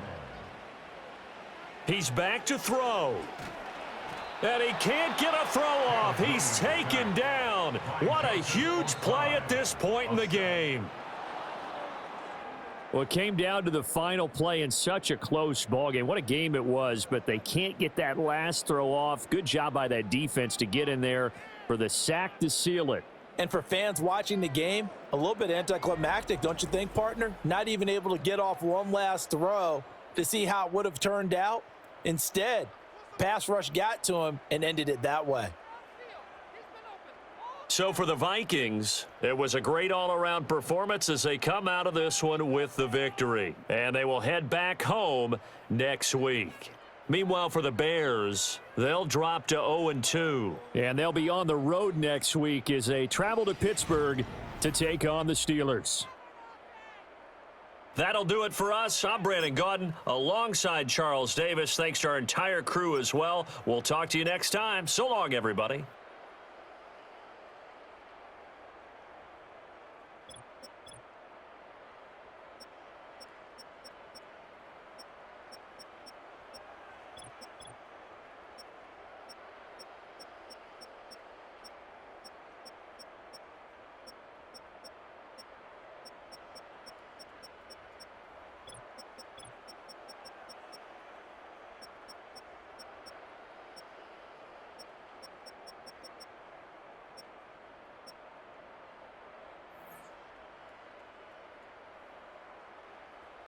Speaker 2: He's back to throw. And he can't get a throw off. He's taken down. What a huge play at this point in the game.
Speaker 7: Well, it came down to the final play in such a close ballgame. What a game it was, but they can't get that last throw off. Good job by that defense to get in there for the sack to seal it.
Speaker 3: And for fans watching the game, a little bit anticlimactic, don't you think, partner? Not even able to get off one last throw to see how it would have turned out. Instead, pass rush got to him and ended it that way.
Speaker 2: So for the Vikings, it was a great all-around performance as they come out of this one with the victory. And they will head back home next week. Meanwhile, for the Bears, they'll drop to 0-2.
Speaker 7: And they'll be on the road next week as they travel to Pittsburgh to take on the Steelers.
Speaker 2: That'll do it for us. I'm Brandon Gaudin alongside Charles Davis. Thanks to our entire crew as well. We'll talk to you next time. So long, everybody.